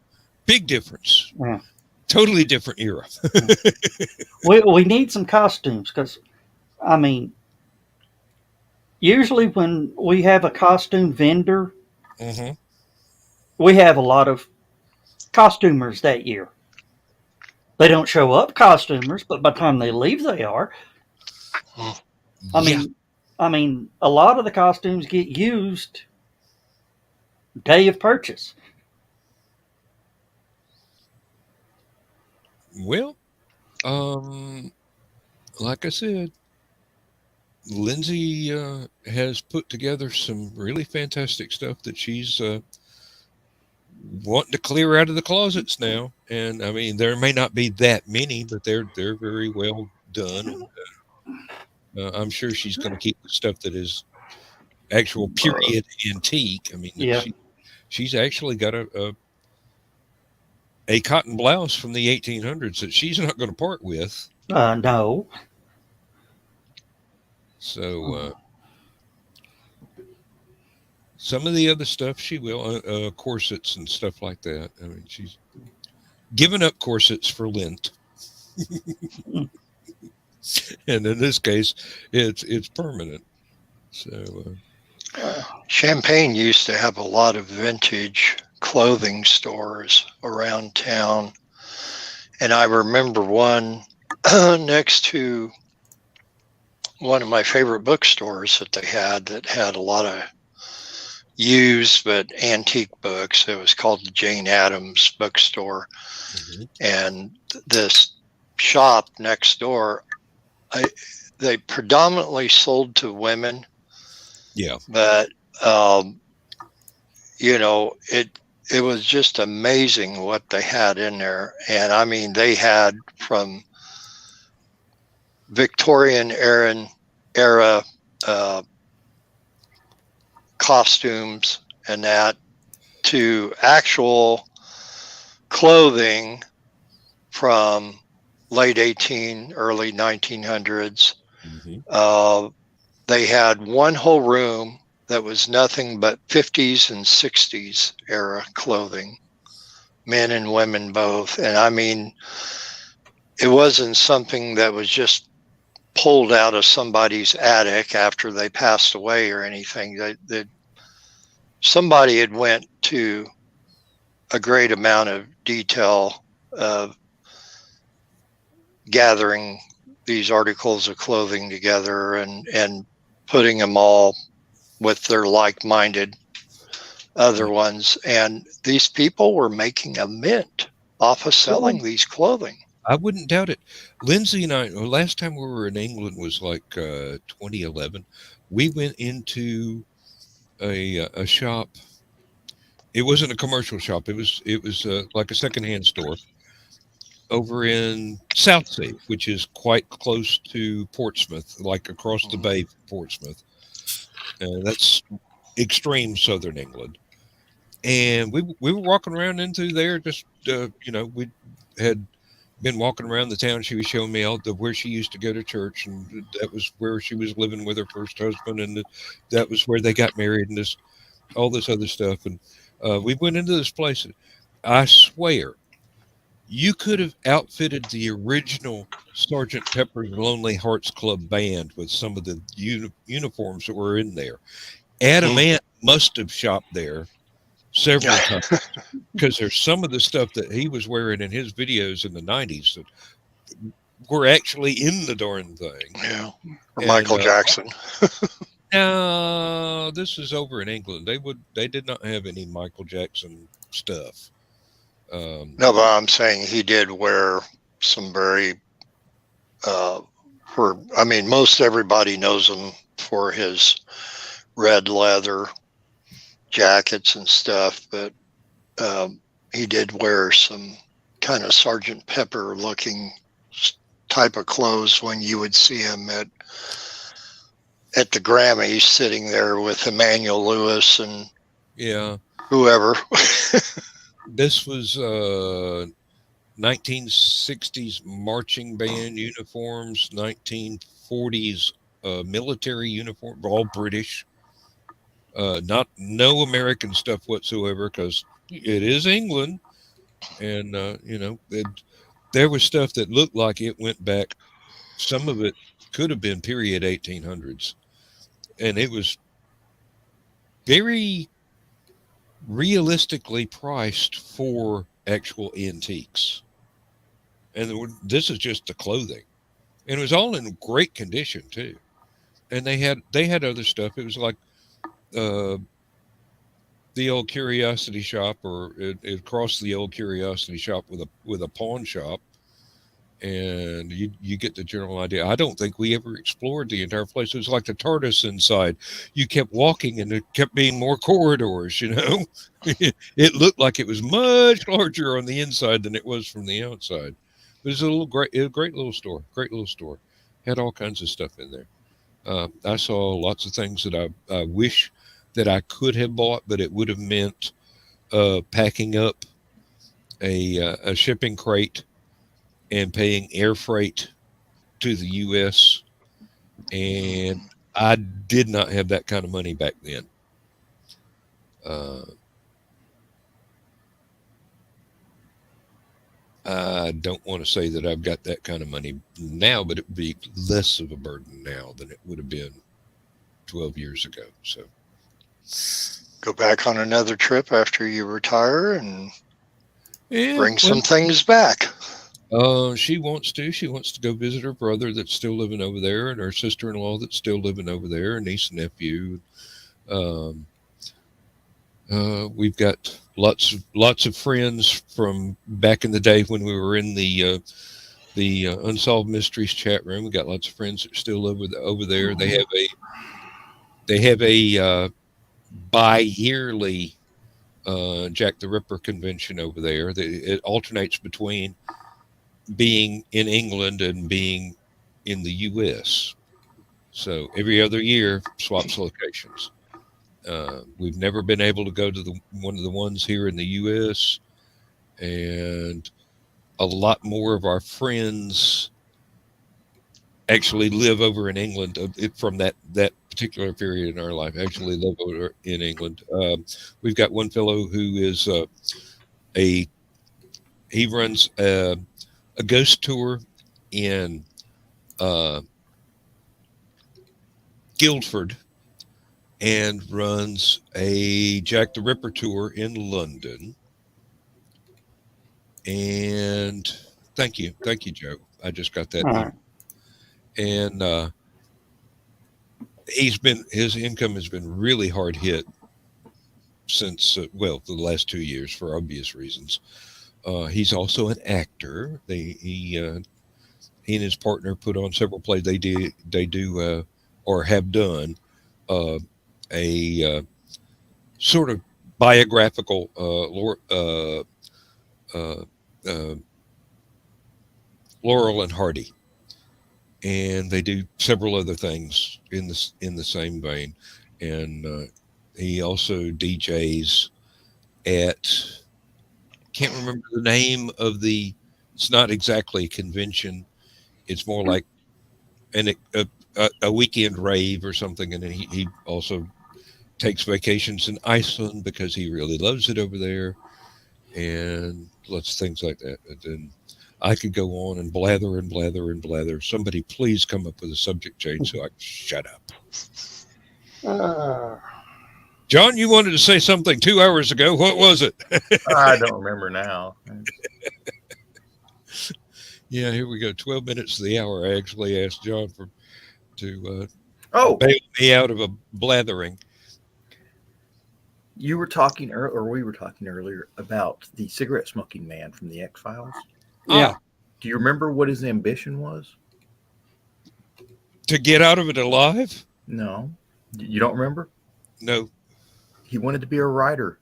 Big difference. Yeah. Totally different era. we need some costumes because, I mean, usually when we have a costume vendor, we have a lot of costumers that year. They don't show up costumers, but by the time they leave, they are. I mean, a lot of the costumes get used day of purchase. Well, like I said, Lindsay has put together some really fantastic stuff that she's wanting to clear out of the closets now. And I mean, there may not be that many, but they're very well done. And I'm sure she's going to keep the stuff that is actual period antique. I mean, she's actually got a cotton blouse from the 1800s that she's not going to part with. No. So some of the other stuff she will, corsets and stuff like that. I mean, she's given up corsets for Lent. And in this case, it's permanent. So Champaign used to have a lot of vintage clothing stores around town, and I remember one next to one of my favorite bookstores that had a lot of used but antique books. It was called the Jane Addams bookstore. And this shop next door, they predominantly sold to women. Yeah. But it was just amazing what they had in there. And I mean, they had from Victorian era costumes and that to actual clothing from late early 1900s. they had one whole room that was nothing but 50s and 60s era clothing, men and women both. And I mean, it wasn't something that was just pulled out of somebody's attic after they passed away or anything. That somebody had went to a great amount of detail of gathering these articles of clothing together and putting them all with their like-minded other ones. And these people were making a mint off of selling these clothing. I wouldn't doubt it. Lindsay and I, last time we were in England was like 2011. We went into a shop. It wasn't a commercial shop. It was like a secondhand store over in Southsea, which is quite close to Portsmouth, like across the bay from Portsmouth. That's extreme southern England. And we were walking around into there, just we had been walking around the town. She was showing me all where she used to go to church, and that was where she was living with her first husband, and that was where they got married, and all this other stuff. And we went into this place, and I swear, you could have outfitted the original Sergeant Pepper's Lonely Hearts Club band with some of the uniforms that were in there. Adam Ant must have shopped there several times, because there's some of the stuff that he was wearing in his videos in the 90s that were actually in the darn thing. Yeah. Or Michael Jackson. No, this is over in England. They did not have any Michael Jackson stuff. No, but I'm saying he did wear some very, most everybody knows him for his red leather jackets and stuff, but he did wear some kind of Sergeant Pepper looking type of clothes when you would see him at the Grammys sitting there with Emmanuel Lewis and whoever. This was 1960s marching band uniforms, 1940s military uniform, all British. No American stuff whatsoever, because it is England, and there was stuff that looked like it went back. Some of it could have been period 1800s, and it was very realistically priced for actual antiques. And this is just the clothing, and it was all in great condition too. And they had other stuff. It was like the old curiosity shop, or it crossed the old curiosity shop with a pawn shop, and you get the general idea. I don't think we ever explored the entire place. It was like the TARDIS inside. You kept walking, and it kept being more corridors. It looked like it was much larger on the inside than it was from the outside. But it's a great little store. Great little store. Had all kinds of stuff in there. I saw lots of things that I wish that I could have bought, but it would have meant packing up a shipping crate and paying air freight to the U.S. And I did not have that kind of money back then. I don't want to say that I've got that kind of money now, but it would be less of a burden now than it would have been 12 years ago. So go back on another trip after you retire and bring some things back. She wants to go visit her brother that's still living over there, and her sister-in-law that's still living over there, and niece and nephew. We've got lots of friends from back in the day when we were in the Unsolved Mysteries chat room. We got lots of friends that still live over there. They have a bi-yearly Jack the Ripper convention over there. It alternates between being in England and being in the U.S. So every other year swaps locations. We've never been able to go to one of the ones here in the U.S., and a lot more of our friends actually live over in England from that particular period in our life. Actually live over in England. We've got one fellow who is he runs a ghost tour in Guildford and runs a Jack the Ripper tour in London. And thank you, Joe. I just got that. All right. And his income has been really hard hit since the last 2 years for obvious reasons. He's also an actor. He and his partner put on several plays. They do or have done a sort of biographical Laurel and Hardy, and they do several other things in the same vein. And he also DJs at, can't remember the name of the. It's not exactly a convention. It's more like a weekend rave or something. And then he also takes vacations in Iceland because he really loves it over there, and lots of things like that. And then I could go on and blather and blather and blather. Somebody please come up with a subject change so I can shut up. John, you wanted to say something 2 hours ago. What was it? I don't remember now. Yeah, here we go. 12 minutes to the hour. I actually asked John to bail me out of a blathering. You were talking or we were talking earlier about the cigarette smoking man from the X-Files. Yeah. Do you remember what his ambition was? To get out of it alive? No. You don't remember? No. He wanted to be a writer.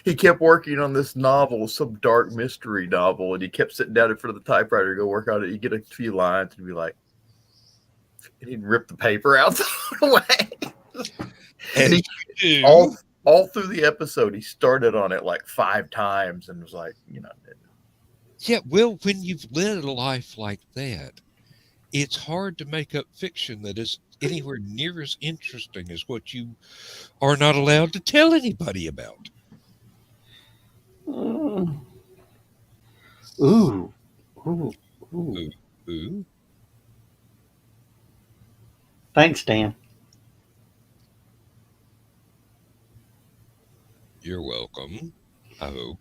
He kept working on this novel, some dark mystery novel, and he kept sitting down in front of the typewriter to go work on it. He'd get a few lines and be like, and he'd rip the paper out away. And he, all through the episode, he started on it like 5 times and was like, Yeah, well, when you've led a life like that, it's hard to make up fiction that is anywhere near as interesting as what you are not allowed to tell anybody about. Ooh. Thanks, Dan. You're welcome. I hope.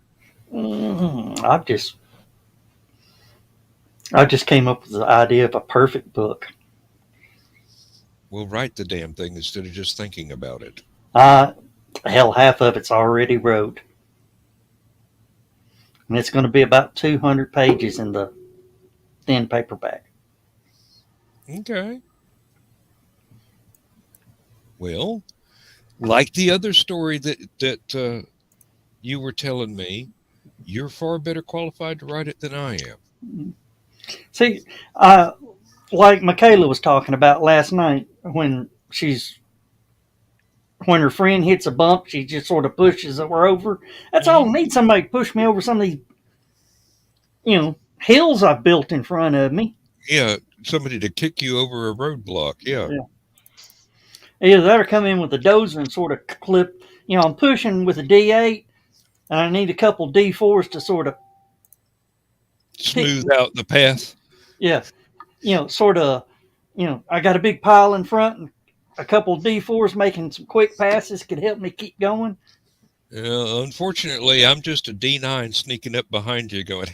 I just came up with the idea of a perfect book. We'll write the damn thing instead of just thinking about it. Hell, half of it's already wrote. And it's going to be about 200 pages in the thin paperback. Okay. Well, like the other story that you were telling me, you're far better qualified to write it than I am. See, like Michaela was talking about last night, when her friend hits a bump, she just sort of pushes her over. That's all I need, somebody to push me over some of these, hills I've built in front of me. Yeah, somebody to kick you over a roadblock. Yeah. Either that or come in with a dozer and sort of clip. I'm pushing with a D8, and I need a couple D4s to sort of smooth out the path. Yeah. Sort of, I got a big pile in front, and a couple D4s making some quick passes could help me keep going. Unfortunately, I'm just a D9 sneaking up behind you going,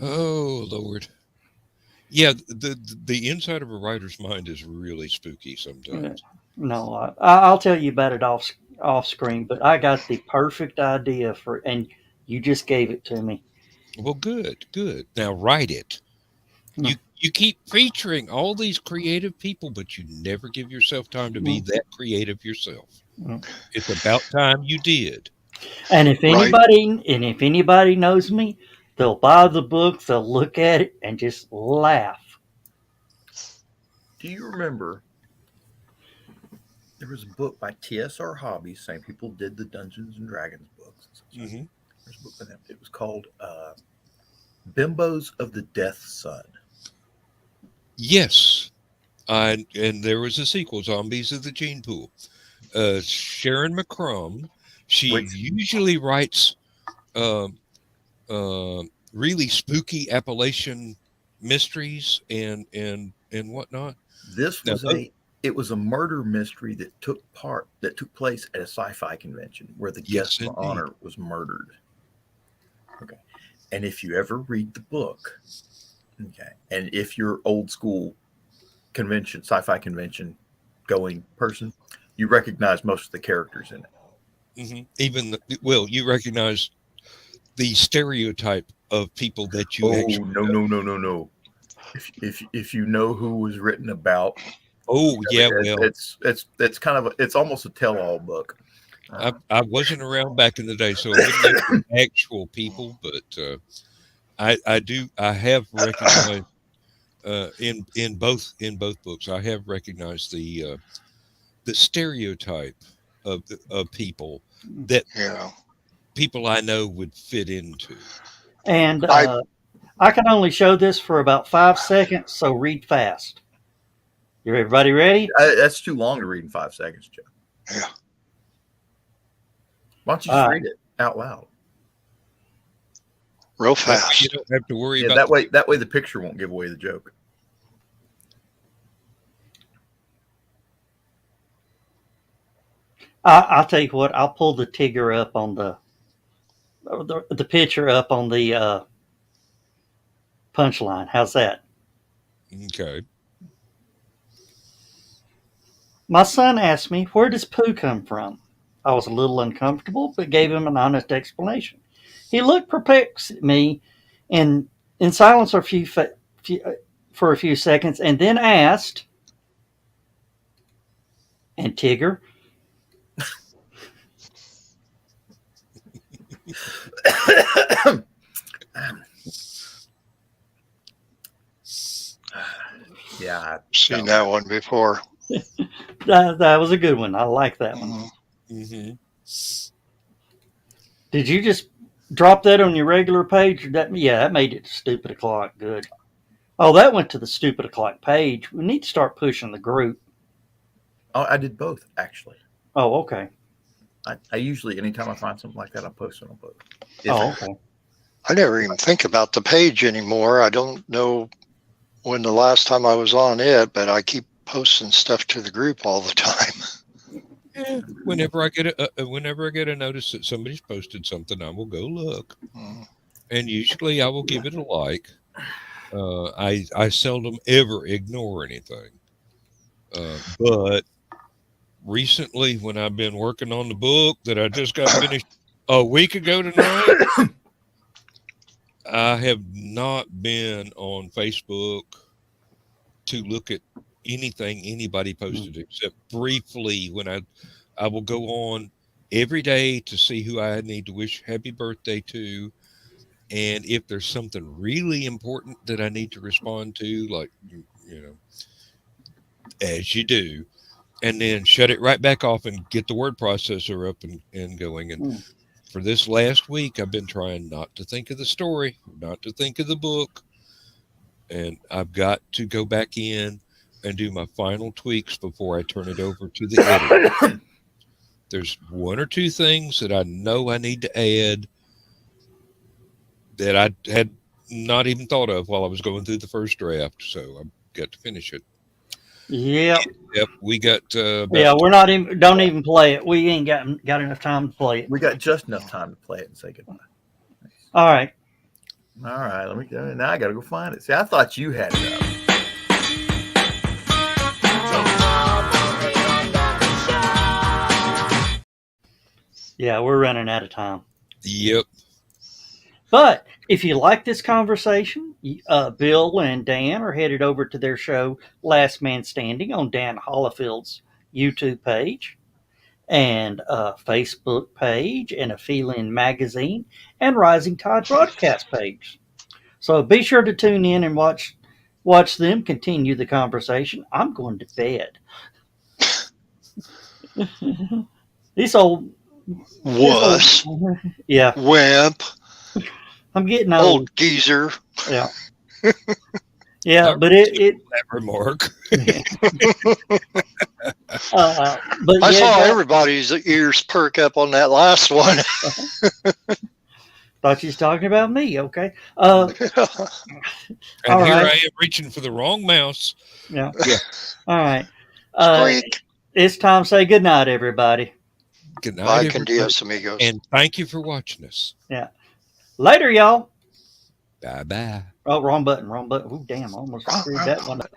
oh, Lord. Yeah, the inside of a writer's mind is really spooky sometimes. No, I'll tell you about it off screen, but I got the perfect idea and you just gave it to me. Well, good. Now write it. You keep featuring all these creative people, but you never give yourself time to be that creative yourself. It's about time you did. And if anybody knows me, they'll buy the book, they'll look at it, and just laugh. Do you remember there was a book by TSR Hobbies, same people did the Dungeons and Dragons books. Mm-hmm. There's a book by them. It was called Bimbos of the Death Sun. Yes. And there was a sequel, Zombies of the Gene Pool. Sharon McCrum, she usually writes really spooky Appalachian mysteries and whatnot. This was it was a murder mystery that took place at a sci-fi convention where the guest of honor was murdered. Okay. And if you ever read the book, okay, and if you're old school sci-fi convention going person, you recognize most of the characters in it. Mm-hmm. Even you recognize the stereotype of people that you actually no. If you know who was written about, it's kind of it's almost a tell-all book. I wasn't around back in the day, so I wouldn't know actual people, but I have recognized in both books, I have recognized the stereotype of people that people I know would fit into. And I can only show this for about 5 seconds, so read fast. You everybody ready? That's too long to read in 5 seconds, Joe. Yeah. Why don't you just read it out loud? Real fast. You don't have to worry about that way the picture won't give away the joke. I'll tell you what, I'll pull the Tigger up on the picture up on the punchline. How's that? Okay. My son asked me, where does poo come from? I was a little uncomfortable, but gave him an honest explanation. He looked perplexed at me in silence for a few seconds and then asked, and Tigger? Yeah, I've seen that one before. That was a good one. I like that one. Mm-hmm. Did you just drop that on your regular page? That made it to Stupid O'Clock. Good. Oh, that went to the Stupid O'Clock page. We need to start pushing the group. Oh, I did both, actually. Oh, okay. I usually, anytime I find something like that, I post it on both. Okay. I never even think about the page anymore. I don't know when the last time I was on it, but I keep posting stuff to the group all the time. Yeah, whenever I get a notice that somebody's posted something, I will go look, and usually I will give it a like. I seldom ever ignore anything, but recently, when I've been working on the book that I just got finished a week ago tonight, I have not been on Facebook to look at anything anybody posted except briefly when I will go on every day to see who I need to wish happy birthday to. And if there's something really important that I need to respond to, like, as you do, and then shut it right back off and get the word processor up and going. And for this last week, I've been trying not to think of the story, not to think of the book. And I've got to go back in and do my final tweaks before I turn it over to the editor. There's one or two things that I know I need to add that I had not even thought of while I was going through the first draft. So I've got to finish it. Yep. We got. We're not even. Don't even play it. We ain't got enough time to play it. We got just enough time to play it and say goodbye. All right. Let me go. Now I got to go find it. See, I thought you had it up. Yeah, we're running out of time. Yep. But if you like this conversation, Bill and Dan are headed over to their show, Last Man Standing, on Dan Hollifield's YouTube page and a Facebook page and a Feeling magazine and Rising Tide broadcast page. So be sure to tune in and watch them continue the conversation. I'm going to bed. This old, Wuss. yeah, Wimp. I'm getting old. Old geezer. Yeah, yeah, but it That remark. but I yeah, saw guys, everybody's ears perk up on that last one. thought you was talking about me. Okay, And all here right. I am reaching for the wrong mouse. Yeah. Yeah. All right. Squeak. It's time to say good night, everybody. Good night, Bye, everybody. con Dios, amigos. And thank you for watching us. Yeah. Later, y'all. Bye-bye. Oh, wrong button. Wrong button. Oh, damn. I almost screwed that one up.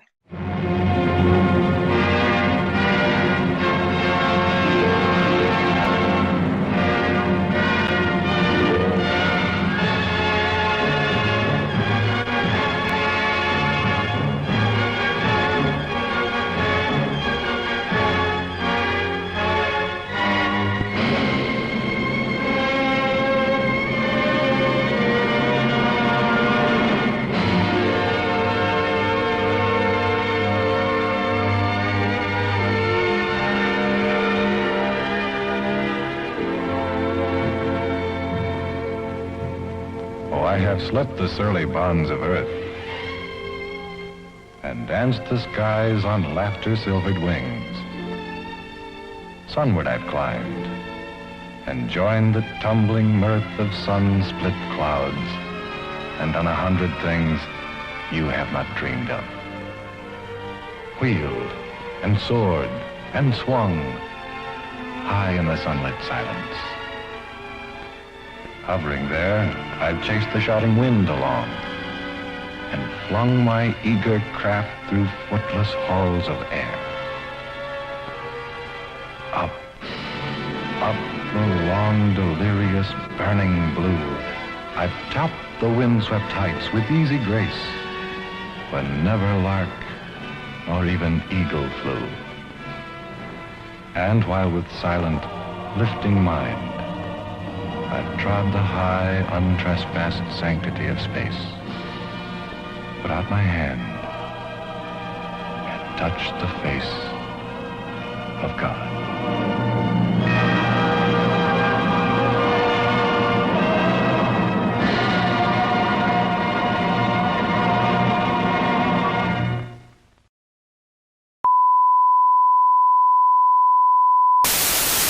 I have slept the surly bonds of earth and danced the skies on laughter-silvered wings. Sunward I've climbed and joined the tumbling mirth of sun-split clouds and done 100 things you have not dreamed of. Wheeled and soared and swung high in the sunlit silence. Hovering there, I've chased the shouting wind along and flung my eager craft through footless halls of air. Up, up the long, delirious, burning blue, I've topped the windswept heights with easy grace, when never lark nor even eagle flew. And while with silent, lifting mind, I've trod the high, untrespassed sanctity of space, put out my hand and touched the face